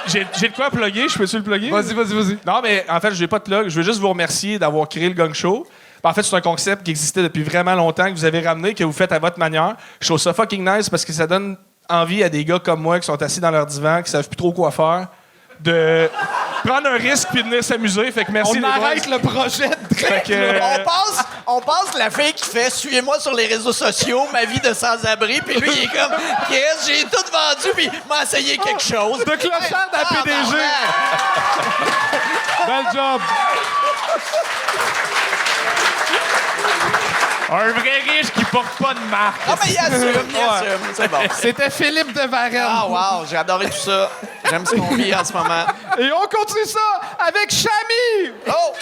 J'ai de quoi plugger, je peux-tu le plugger? Vas-y. Non, mais en fait, je n'ai pas de plug. Je veux juste vous remercier d'avoir créé le Gang Show. En fait, c'est un concept qui existait depuis vraiment longtemps, que vous avez ramené, que vous faites à votre manière. Je trouve ça fucking nice parce que ça donne envie à des gars comme moi qui sont assis dans leur divan, qui savent plus trop quoi faire, de prendre un risque puis de venir s'amuser. Fait que merci. On arrête le projet de Fait que, On passe la fille qui fait « Suivez-moi sur les réseaux sociaux, ma vie de sans-abri », puis lui, il est comme « Yes, j'ai tout vendu, puis m'a essayé quelque chose. » De clochard à PDG! Bel job! Un vrai riche qui porte pas de marque. Ah, mais il assume. C'est bon. C'était Philippe de Varenne. Ah, wow, j'ai adoré tout ça. J'aime ce qu'on vit en ce moment. Et on continue ça avec Chami! Oh!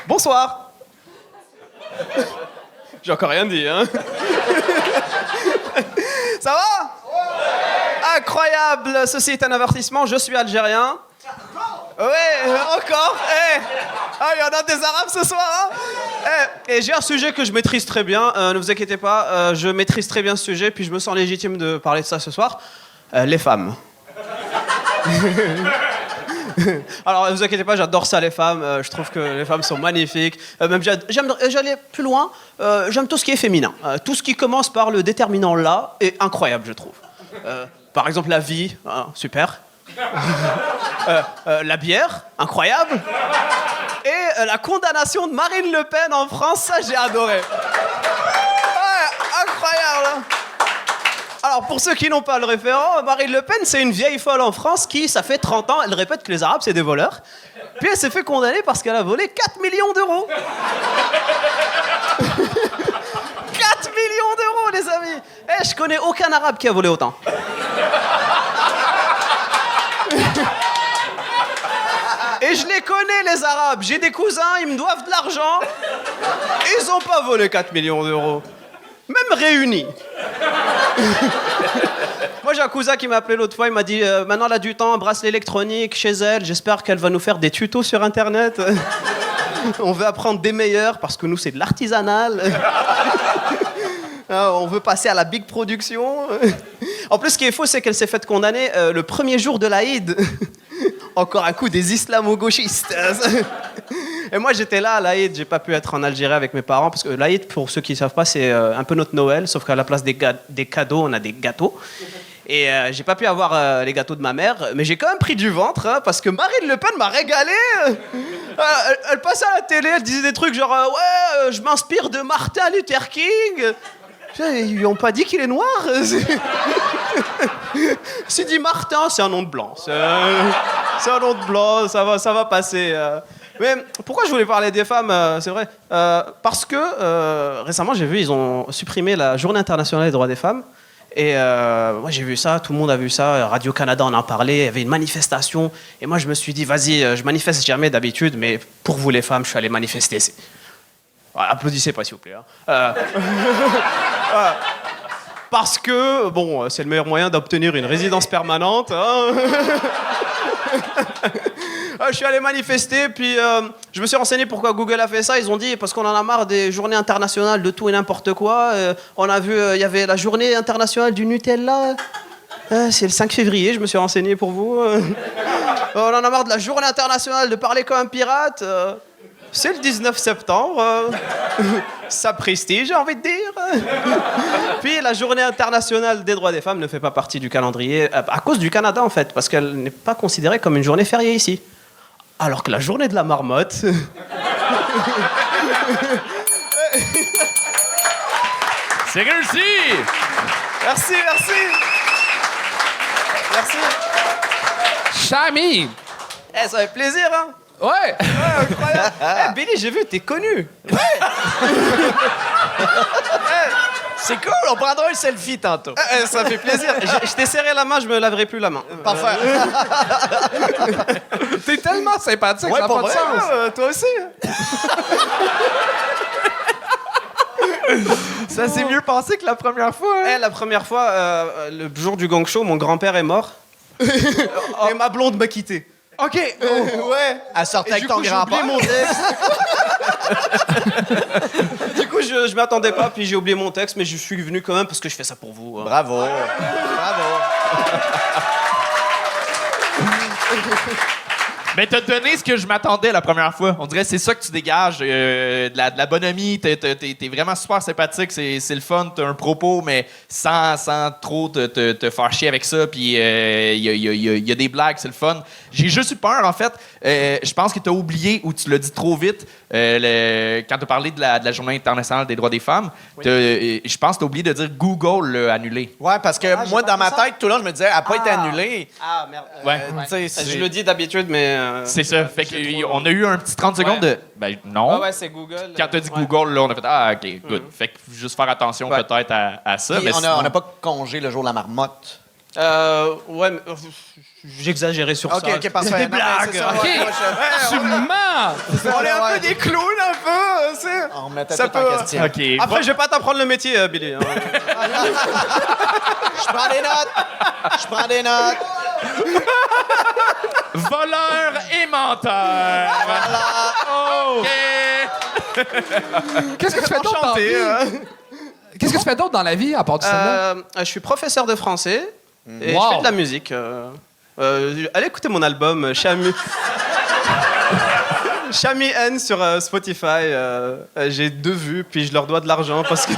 Bonsoir. J'ai encore rien dit, hein? Ça va? Ouais. Incroyable! Ceci est un avertissement, je suis algérien. Ouais, encore? Ah, il y en a des Arabes ce soir, hein? Et j'ai un sujet que je maîtrise très bien, ne vous inquiétez pas, je maîtrise très bien ce sujet, puis je me sens légitime de parler de ça ce soir. Les femmes. Alors, ne vous inquiétez pas, j'adore ça, les femmes. Je trouve que les femmes sont magnifiques. Même j'allais plus loin. J'aime tout ce qui est féminin. Tout ce qui commence par le déterminant là est incroyable, je trouve. Par exemple, la vie, hein, super. La bière, incroyable. Et la condamnation de Marine Le Pen en France, ça, j'ai adoré. Ouais, incroyable. Alors, pour ceux qui n'ont pas le référent, Marine Le Pen, c'est une vieille folle en France qui, ça fait 30 ans, elle répète que les Arabes, c'est des voleurs. Puis elle s'est fait condamner parce qu'elle a volé 4 millions d'euros. 4 millions d'euros, les amis. Je connais aucun Arabe qui a volé autant. Et je les connais, les Arabes. J'ai des cousins, ils me doivent de l'argent. Ils ont pas volé 4 millions d'euros. Même réunis. Moi, j'ai un cousin qui m'a appelé l'autre fois, il m'a dit maintenant elle a du temps, embrasse l'électronique chez elle, j'espère qu'elle va nous faire des tutos sur Internet. On veut apprendre des meilleurs parce que nous, c'est de l'artisanal. On veut passer à la big production. En plus, ce qui est faux, c'est qu'elle s'est faite condamner le premier jour de l'Aïd. Encore un coup des islamo-gauchistes. Et moi, j'étais là à l'Aïd, j'ai pas pu être en Algérie avec mes parents, parce que l'Aïd, pour ceux qui ne savent pas, c'est un peu notre Noël, sauf qu'à la place des cadeaux, on a des gâteaux. Et j'ai pas pu avoir les gâteaux de ma mère, mais j'ai quand même pris du ventre, hein, parce que Marine Le Pen m'a régalé. Elle passait à la télé, elle disait des trucs genre ouais, je m'inspire de Martin Luther King. Ils lui ont pas dit qu'il est noir. C'est dit Martin, c'est un nom de blanc. C'est un nom de blanc, ça va passer. Mais pourquoi je voulais parler des femmes, c'est vrai parce que récemment, j'ai vu, ils ont supprimé la Journée internationale des droits des femmes. Et moi, j'ai vu ça, tout le monde a vu ça. Radio-Canada en a parlé, il y avait une manifestation. Et moi, je me suis dit, vas-y, je manifeste jamais d'habitude, mais pour vous les femmes, je suis allé manifester. Applaudissez pas, s'il vous plaît. Hein. Parce que, bon, c'est le meilleur moyen d'obtenir une résidence permanente. Hein. Je suis allé manifester, puis je me suis renseigné pourquoi Google a fait ça. Ils ont dit parce qu'on en a marre des journées internationales de tout et n'importe quoi. On a vu, il y avait la journée internationale du Nutella. C'est le 5 février, je me suis renseigné pour vous. On en a marre de la journée internationale de parler comme un pirate. C'est le 19 septembre. Ça prestige, j'ai envie de dire. Puis la journée internationale des droits des femmes ne fait pas partie du calendrier à cause du Canada, en fait, parce qu'elle n'est pas considérée comme une journée fériée ici. Alors que la journée de la marmotte... C'est réussi! Merci. Chami! Ça fait plaisir, hein? Ouais! Incroyable! Billy, j'ai vu, t'es connu! C'est cool, on prendra un selfie tantôt. Ça fait plaisir. Je t'ai serré la main, je me laverai plus la main. Parfait. T'es tellement sympathique, Ouais, ça n'a pas de sens. Toi aussi. Ça s'est mieux passé que la première fois. Hein? La première fois, le jour du gang show, mon grand-père est mort. Et ma blonde m'a quitté. OK. Ouais. Elle sortait avec ton J'ai grand-père. oublié mon texte. Du coup, je m'attendais pas, puis j'ai oublié mon texte, mais je suis venu quand même parce que je fais ça pour vous. Hein. Bravo. Mais t'as donné ce que je m'attendais la première fois. On dirait que c'est ça que tu dégages, de la bonhomie. T'es vraiment super sympathique, c'est le fun. T'as un propos, mais sans trop te faire chier avec ça. Puis il y a des blagues, c'est le fun. J'ai juste eu peur, en fait. Je pense que t'as oublié ou tu l'as dit trop vite quand t'as parlé de la Journée internationale des droits des femmes. Oui. Je pense que t'as oublié de dire Google l'a annulé. Ouais, parce que moi, dans ma tête, tout le long, je me disais, elle n'a pas été annulée. Ah, merde. Ouais. Je le dis d'habitude, mais... C'est ça. Fait qu'on a eu un petit 30 secondes de. Ben non. Ouais, c'est Google. Quand t'as dit Google, là, on a fait ah, OK, good. Fait que juste faire attention peut-être à ça. Puis Mais on n'a pas congé le jour de la marmotte. Ouais, mais j'exagérais sur ça. OK, parfait. C'est des blagues. Tu mens! On est un peu des clowns, un peu. C'est... On mettait Ça tout en peut- question. OK. Après, je vais pas t'apprendre le métier, Billy. Hein. Je prends des notes. Voleur et menteur. OK. Qu'est-ce que tu fais d'autre dans la vie? Qu'est-ce que tu fais d'autre dans la vie, à part du stand-up? Je suis professeur de français et Wow. je fais de la musique. Allez écouter mon album Chami. Chami N sur Spotify. J'ai 2 vues, puis je leur dois de l'argent parce que.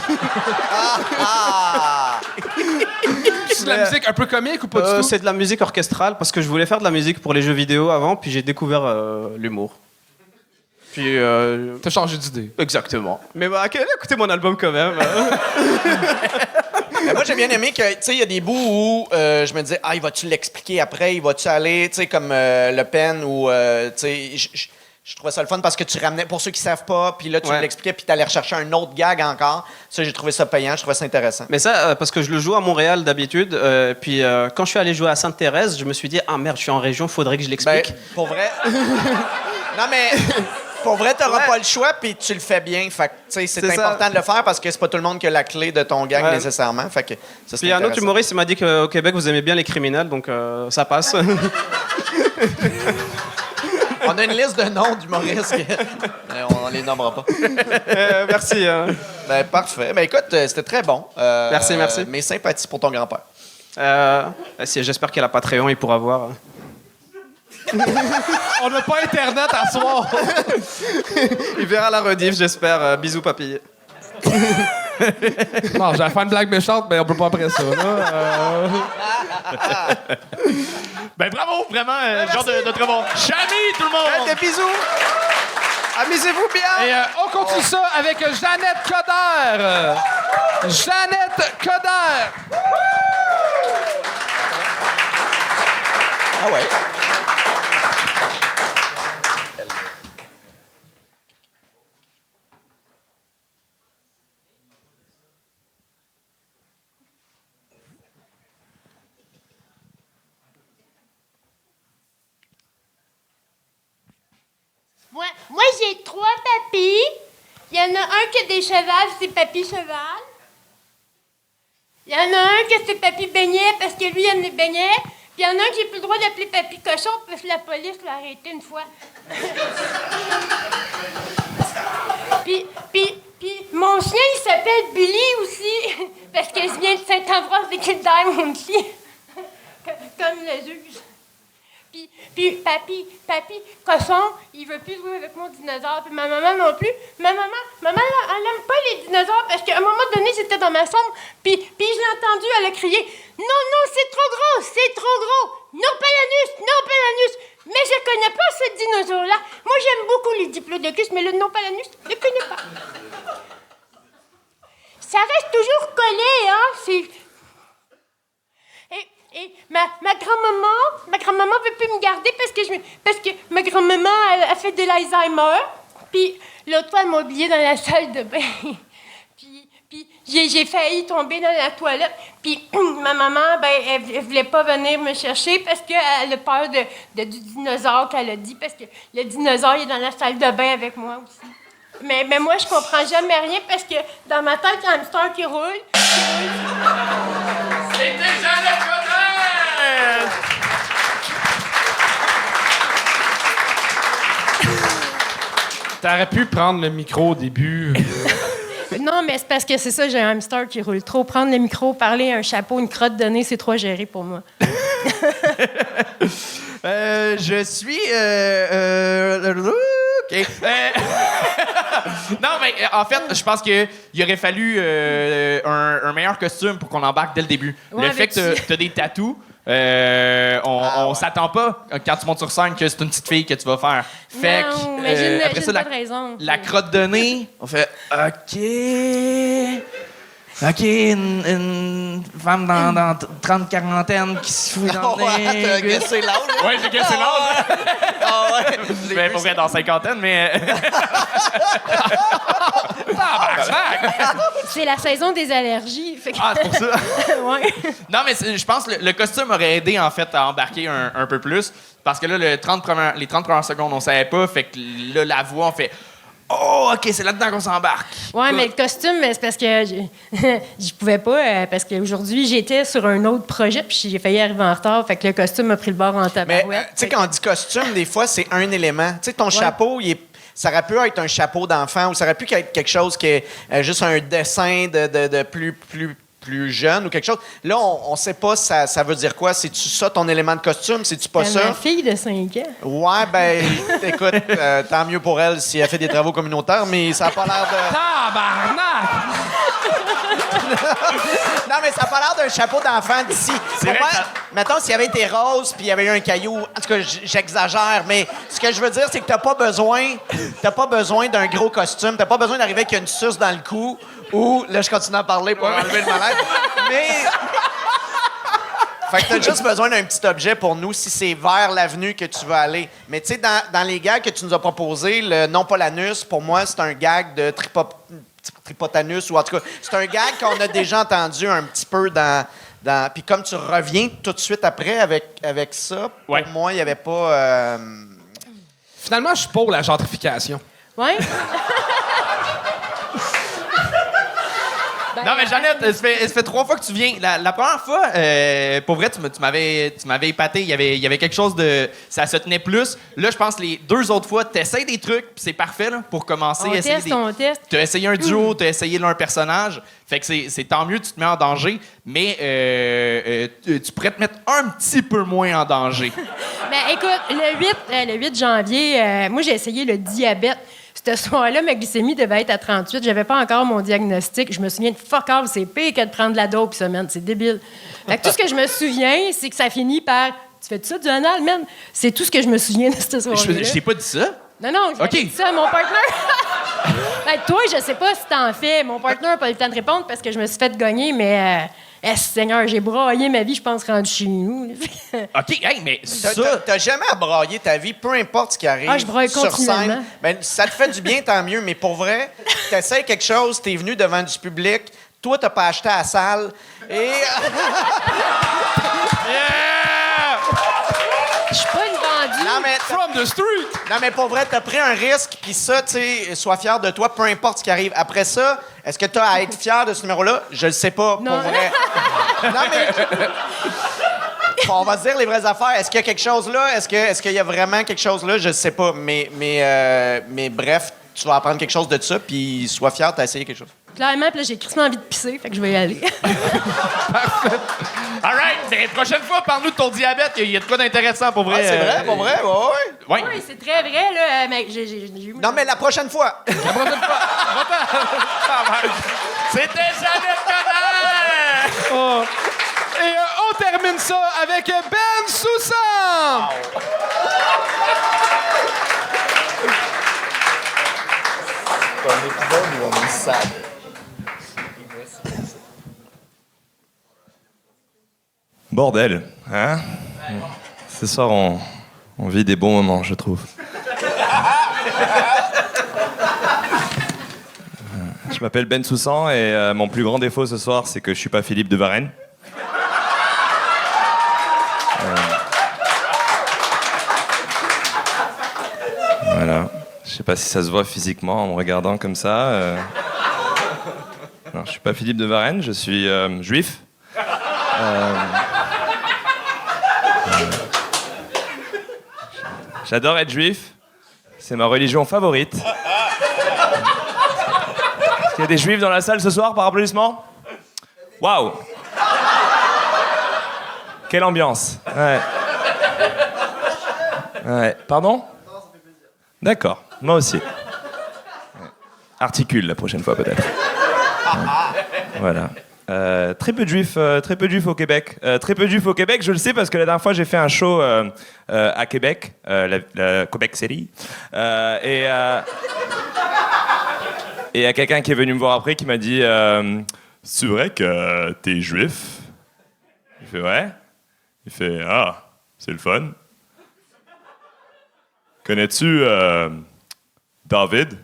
C'est de la musique un peu comique ou pas du tout? C'est de la musique orchestrale parce que je voulais faire de la musique pour les jeux vidéo avant, puis j'ai découvert l'humour. Puis. T'as changé d'idée. Exactement. Mais allez écouter mon album quand même. Mais moi, j'ai bien aimé que, tu sais, il y a des bouts où je me disais, il va-tu l'expliquer après? Il va-tu aller, tu sais, comme Le Pen ou, tu sais, je trouvais ça le fun parce que tu ramenais, pour ceux qui savent pas, puis là, tu l'expliquais, puis tu allais rechercher un autre gag encore. Ça, j'ai trouvé ça payant, je trouvais ça intéressant. Mais ça, parce que je le joue à Montréal d'habitude, puis quand je suis allé jouer à Sainte-Thérèse, je me suis dit, ah merde, je suis en région, faudrait que je l'explique. Ben, pour vrai. Non, mais Pour vrai, t'auras pas le choix, puis tu le fais bien. Fait que, tu sais, c'est important de le faire parce que c'est pas tout le monde qui a la clé de ton gang nécessairement. Fait que ça, Puis un autre humoriste, il m'a dit qu'au Québec, vous aimez bien les criminels, donc ça passe. On a une liste de noms d'humoristes. On les nommera pas. Merci. Ben, parfait. Ben, écoute, c'était très bon. Merci. Mes sympathies pour ton grand-père. J'espère qu'il a Patreon, il pourra voir. On n'a pas Internet à soir. Il verra la rediff, j'espère. Bisous, papy. Non, j'allais faire une blague méchante, mais on peut pas après ça. Là. Ben bravo, vraiment, genre de très bon. Chami, tout le monde! Des bisous! Amusez-vous bien! Et on continue ça avec Jeannette Coderre. Jeannette Coderre. Ah ouais. Moi j'ai 3 papis. Il y en a un qui a des chevals, c'est papy cheval. Il y en a un qui c'est papy beignet parce que lui, il aime les beignets. Puis il y en a un qui n'a plus le droit d'appeler papy cochon parce que la police l'a arrêté une fois. puis mon chien, il s'appelle Billy aussi parce qu'il vient de Saint-Ambroise des Kildames aussi. Comme le juge. Puis papy cochon, il veut plus jouer avec mon dinosaure. Puis ma maman non plus. Ma maman, elle aime pas les dinosaures parce qu'à un moment donné, j'étais dans ma chambre. Puis je l'ai entendu, elle a crié « Non, c'est trop gros, c'est trop gros! Non, pas l'anus! » Mais je connais pas ce dinosaure-là. Moi, j'aime beaucoup les diplodocus, mais le non pas l'anus, je le connais pas. Ça reste toujours collé, hein? Et ma grand-maman veut plus me garder parce que ma grand-maman a fait de l'Alzheimer. Puis l'autre fois, elle m'a oublié dans la salle de bain. puis j'ai failli tomber dans la toilette. Puis ma maman, elle voulait pas venir me chercher parce qu'elle a peur du dinosaure qu'elle a dit. Parce que le dinosaure, il est dans la salle de bain avec moi aussi. Mais moi, je comprends jamais rien parce que dans ma tête, il y a un hamster qui roule. C'était Jeannette Coderre! T'aurais pu prendre le micro au début. Non, mais c'est parce que c'est ça, j'ai un hamster qui roule trop. Prendre le micro, parler, un chapeau, une crotte de nez, c'est trop géré pour moi. Je suis... OK. Non, mais en fait, je pense qu'il aurait fallu un meilleur costume pour qu'on embarque dès le début. Ouais, le fait que t'as des tatous, on s'attend pas quand tu montes sur scène que c'est une petite fille que tu vas faire. Fait non, que, mais après ça, pas de raison. la crotte de nez, on fait OK, une femme dans 30-40 qui se fout dans le nez. T'as guessé l'âge? Ouais, j'ai guessé l'âge. Ah ouais. Ben, pour vrai, dans 50, mais... C'est la saison des allergies. Fait que... Ah, c'est pour ça? Ouais. Non, mais je pense que le costume aurait aidé, en fait, à embarquer un peu plus. Parce que là, les 30 premières secondes, on savait pas. Fait que là, la voix, on fait... Oh, OK, c'est là-dedans qu'on s'embarque. Ouais, mais le costume, c'est parce que je pouvais pas, parce qu'aujourd'hui, j'étais sur un autre projet, puis j'ai failli arriver en retard, fait que le costume m'a pris le bord en tabarouette. Mais, tu sais, quand on dit costume, des fois, c'est un élément. Tu sais, ton chapeau, ça aurait pu être un chapeau d'enfant ou ça aurait pu être quelque chose qui est juste un dessin de plus jeune ou quelque chose. Là, on sait pas ça veut dire quoi. C'est-tu ça, ton élément de costume? C'est-tu pas ça? Ma fille de 5 ans. Ouais, ben, écoute, tant mieux pour elle si elle fait des travaux communautaires, mais ça a pas l'air de... Tabarnak! Non, mais ça a pas l'air d'un chapeau d'enfant d'ici. Pour moi, mettons, s'il y avait été rose puis il y avait eu un caillou, en tout cas, j'exagère, mais ce que je veux dire, c'est que t'as pas besoin d'un gros costume, t'as pas besoin d'arriver avec une suce dans le cou ou, là, je continue à parler pour enlever le malaise, mais... Fait que t'as juste besoin d'un petit objet pour nous si c'est vers l'avenue que tu veux aller. Mais tu sais, dans les gags que tu nous as proposés, le non pas l'anus, pour moi, c'est un gag de tripotanus, ou en tout cas, c'est un gag qu'on a déjà entendu un petit peu dans puis comme tu reviens tout de suite après avec ça, pour moi, il n'y avait pas... Finalement, je suis pour la gentrification. Ouais? Non, mais Jeannette, ça fait 3 fois que tu viens. La première fois, pour vrai, tu m'avais épaté. Il y avait quelque chose de... Ça se tenait plus. Là, je pense que les 2 autres fois, t'essayes des trucs, puis c'est parfait là, pour commencer. On teste. T'as essayé un duo, t'as essayé un personnage. Fait que c'est tant mieux, tu te mets en danger. Mais tu pourrais te mettre un petit peu moins en danger. Mais écoute, le 8 janvier, moi, j'ai essayé le diabète. Ce soir-là, ma glycémie devait être à 38. J'avais pas encore mon diagnostic. Je me souviens de fuck off, c'est pire que de prendre de la dope semaine. C'est débile. Fait que tout ce que je me souviens, c'est que ça finit par... Tu fais ça du anal, man? C'est tout ce que je me souviens de cette soirée-là. Je t'ai pas dit ça? Non, j'ai dit ça à mon partner. Ben, toi, je sais pas si t'en fais. Mon partner n'a pas eu le temps de répondre parce que je me suis fait gagner, mais... Seigneur, j'ai braillé ma vie, je pense, rendu chez nous. OK, hey, mais ça... T'as jamais à brailler ta vie, peu importe ce qui arrive Je braille sur continuellement. scène. Ben, ça te fait du bien, tant mieux. Mais pour vrai, t'essayes quelque chose, t'es venu devant du public, toi, t'as pas acheté à la salle, et... Je suis pas une vendue. Non, mais From the street! Non, mais pour vrai, t'as pris un risque, puis ça, tu sais, sois fier de toi, peu importe ce qui arrive. Après ça, est-ce que t'as à être fier de ce numéro-là? Je le sais pas, Non. pour vrai. Non, mais... On va se dire les vraies affaires. Est-ce qu'il y a quelque chose là? Est-ce qu'il y a vraiment quelque chose là? Je sais pas. Mais bref, tu vas apprendre quelque chose de ça, puis sois fier, t'as essayé quelque chose. Clairement, puis là, j'ai crissement envie de pisser, fait que je vais y aller. All right, mais prochaine fois, parle-nous de ton diabète. Il y a de quoi d'intéressant, pour vrai. Ah, c'est vrai, pour vrai? Ouais. Ouais. Oui, c'est très vrai, là. Mais j'ai eu... Non, mais la prochaine fois. La prochaine fois. C'était Jeannette Connard! Oh. Et on termine ça avec Ben Soussan! Bordel, hein? Ce soir, on vit des bons moments, je trouve. Je m'appelle Ben Soussan et mon plus grand défaut ce soir, c'est que je suis pas Philippe de Varenne. Voilà. Je sais pas si ça se voit physiquement en me regardant comme ça. Non, je suis pas Philippe de Varenne, je suis juif. J'adore être juif. C'est ma religion favorite. Est-ce qu'il y a des juifs dans la salle ce soir par applaudissement? Waouh! Quelle ambiance. Ouais. Pardon? D'accord, moi aussi. Ouais. Articule la prochaine fois peut-être. Ouais. Voilà. Très peu de juifs au Québec. Très peu de juifs au Québec, je le sais parce que la dernière fois j'ai fait un show à Québec, la Québec City, et il y a quelqu'un qui est venu me voir après qui m'a dit c'est vrai que t'es juif? Il fait ouais. Il fait ah, c'est le fun. Connais-tu David?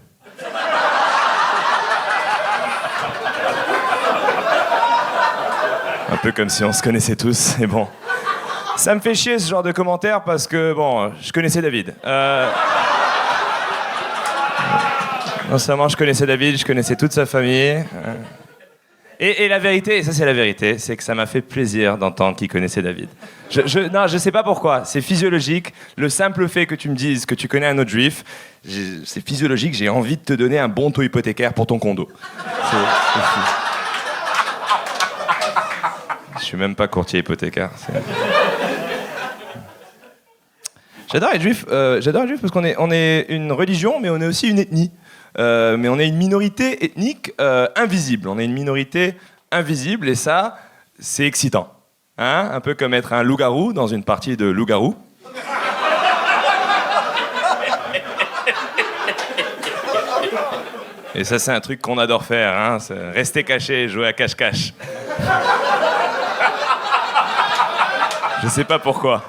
Un peu comme si on se connaissait tous, mais bon. Ça me fait chier ce genre de commentaires parce que, bon, je connaissais David. Non seulement je connaissais David, je connaissais toute sa famille. Et la vérité, et ça c'est la vérité, c'est que ça m'a fait plaisir d'entendre qu'il connaissait David. Non, je sais pas pourquoi, c'est physiologique. Le simple fait que tu me dises que tu connais un autre juif, c'est physiologique, j'ai envie de te donner un bon taux hypothécaire pour ton condo. Je suis même pas courtier hypothécaire. J'adore être juif parce qu'on est une religion, mais on est aussi une ethnie. Mais on est une minorité ethnique invisible. On est une minorité invisible et ça, c'est excitant. Hein? Un peu comme être un loup-garou dans une partie de loup-garou. Et ça, c'est un truc qu'on adore faire. Hein? C'est rester caché, jouer à cache-cache. Je sais pas pourquoi.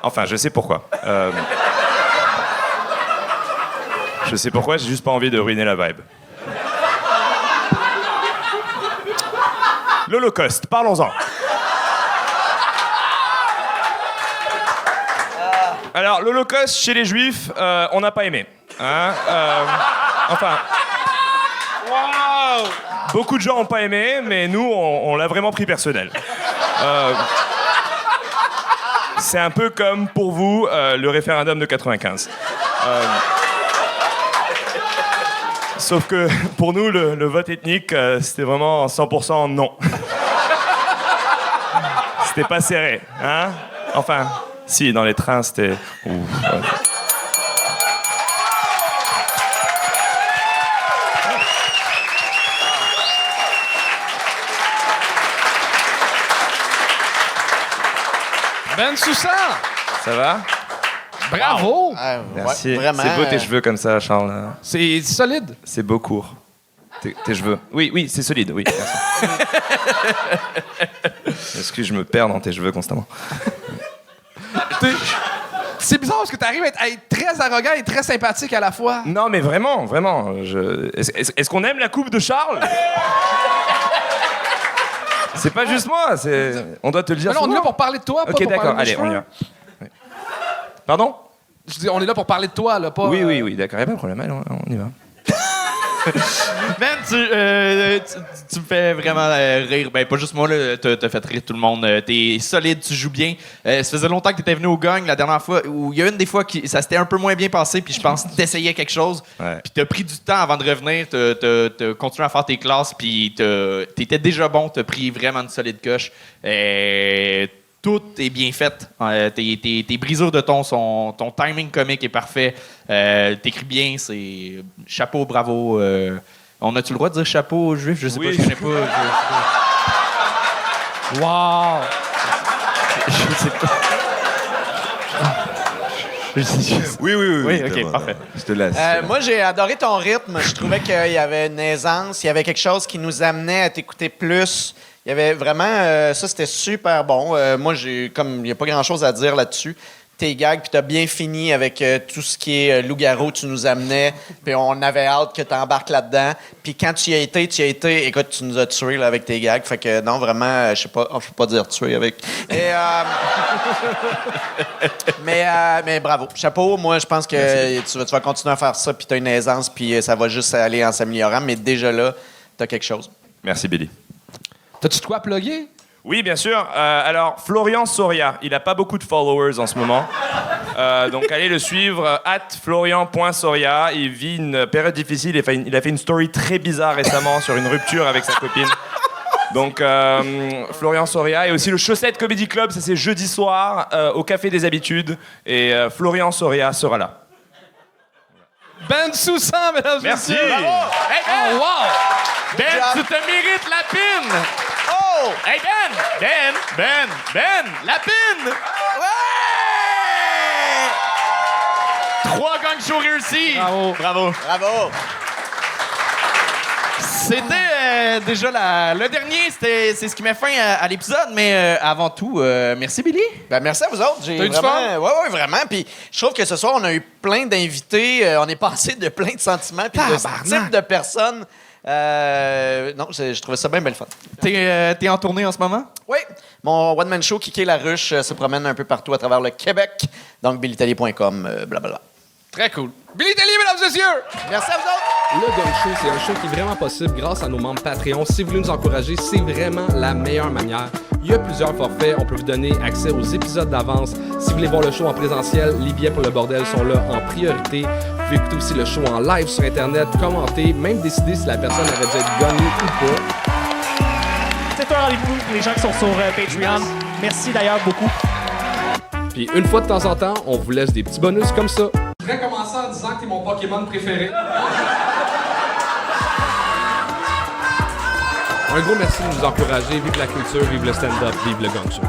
Enfin, je sais pourquoi. Je sais pourquoi, j'ai juste pas envie de ruiner la vibe. L'Holocauste, parlons-en. Alors, l'Holocauste chez les Juifs, on n'a pas aimé. Hein enfin... Beaucoup de gens n'ont pas aimé, mais nous, on l'a vraiment pris personnel. C'est un peu comme, pour vous, le référendum de 95. Sauf que, pour nous, le vote ethnique, c'était vraiment 100% non. C'était pas serré, hein? Enfin, si, dans les trains, c'était... Ouf, ouais. Ben Soussan! Ça va? Bravo! Merci. Ouais, vraiment. C'est beau tes cheveux comme ça, Charles. C'est solide. C'est beau court. Tes cheveux. Oui, c'est solide, oui. Est-ce que je me perds dans tes cheveux constamment? C'est bizarre parce que t'arrives à être très arrogant et très sympathique à la fois. Non, mais vraiment. Est-ce qu'on aime la coupe de Charles? C'est pas juste moi, on doit te le dire. Non, on est là pour parler de toi, pas Ok, pour d'accord, parler de allez, on y va. Oui. Pardon? Je dis, on est là pour parler de toi, là, pas... Oui, d'accord, y a pas de problème, allez, on y va. Ben, tu me fais vraiment rire. Ben, pas juste moi, là, t'as fait rire tout le monde. T'es solide, tu joues bien. Ça faisait longtemps que t'étais venu au gang la dernière fois, où il y a une des fois qui ça s'était un peu moins bien passé, puis je pense que t'essayais quelque chose. Ouais. Puis t'as pris du temps avant de revenir, t'as continué à faire tes classes, puis t'étais déjà bon, t'as pris vraiment une solide coche. Tout est bien fait. Tes brisures de ton, ton timing comique est parfait. T'écris bien, c'est chapeau, bravo. On a-tu le droit de dire chapeau aux Juifs? Je sais pas, je connais pas. Wow! Je sais pas. Oui, ok, parfait. Je te laisse. Moi, j'ai adoré ton rythme. Je trouvais qu'il y avait une aisance, il y avait quelque chose qui nous amenait à t'écouter plus. Il y avait vraiment... ça, c'était super bon. Moi, il n'y a pas grand-chose à dire là-dessus. Tes gags, puis t'as bien fini avec tout ce qui est loup-garou, tu nous amenais, puis on avait hâte que tu embarques là-dedans. Puis quand tu y as été, écoute, tu nous as tués là, avec tes gags. Fait que non, vraiment, je sais pas, je peux pas dire tuer avec. Et, mais bravo, chapeau. Moi, je pense que tu vas continuer à faire ça, puis tu as une aisance, puis ça va juste aller en s'améliorant. Mais déjà là, tu as quelque chose. Merci, Billy. T'as-tu de quoi plugger? Oui, bien sûr. Alors, Florian Soria, il n'a pas beaucoup de followers en ce moment. Donc, allez le suivre, @florian.soria. Il vit une période difficile. Il a fait une story très bizarre récemment sur une rupture avec sa copine. Donc, Florian Soria. Et aussi le Chaussette Comedy Club, ça c'est jeudi soir au Café des Habitudes. Et Florian Soria sera là. Ben Soussan, mesdames et messieurs! Merci! Bravo! Hey, Ben! Oh, wow! Ben, tu te mérites la pine! Oh! Hey, Ben, la pine! Ouais! 3 gang shows réussis! Bravo! C'était déjà le dernier, c'est ce qui met fin à l'épisode, mais avant tout, merci Billy. Ben, merci à vous autres. T'as eu du vraiment, ouais, vraiment. Puis je trouve que ce soir, on a eu plein d'invités. On est passé de plein de sentiments puis de types de personnes. Non, je trouvais ça bien belle fun. T'es en tournée en ce moment? Oui. Mon one-man show, Kiké la ruche, se promène un peu partout à travers le Québec. Donc, billytellier.com, blablabla. Très cool. Billy Tellier, mesdames et messieurs! Merci à vous autres! Le Gang Show, c'est un show qui est vraiment possible grâce à nos membres Patreon. Si vous voulez nous encourager, c'est vraiment la meilleure manière. Il y a plusieurs forfaits. On peut vous donner accès aux épisodes d'avance. Si vous voulez voir le show en présentiel, les billets pour le bordel sont là en priorité. Vous pouvez écouter aussi le show en live sur Internet, commenter, même décider si la personne aurait dû être gagnée ou pas. C'est un rendez-vous pour les gens qui sont sur Patreon. Merci d'ailleurs beaucoup. Puis une fois de temps en temps, on vous laisse des petits bonus comme ça. Je voudrais commencer en disant que t'es mon Pokémon préféré. Un gros merci de nous encourager. Vive la culture, vive le stand-up, vive le Gang Show.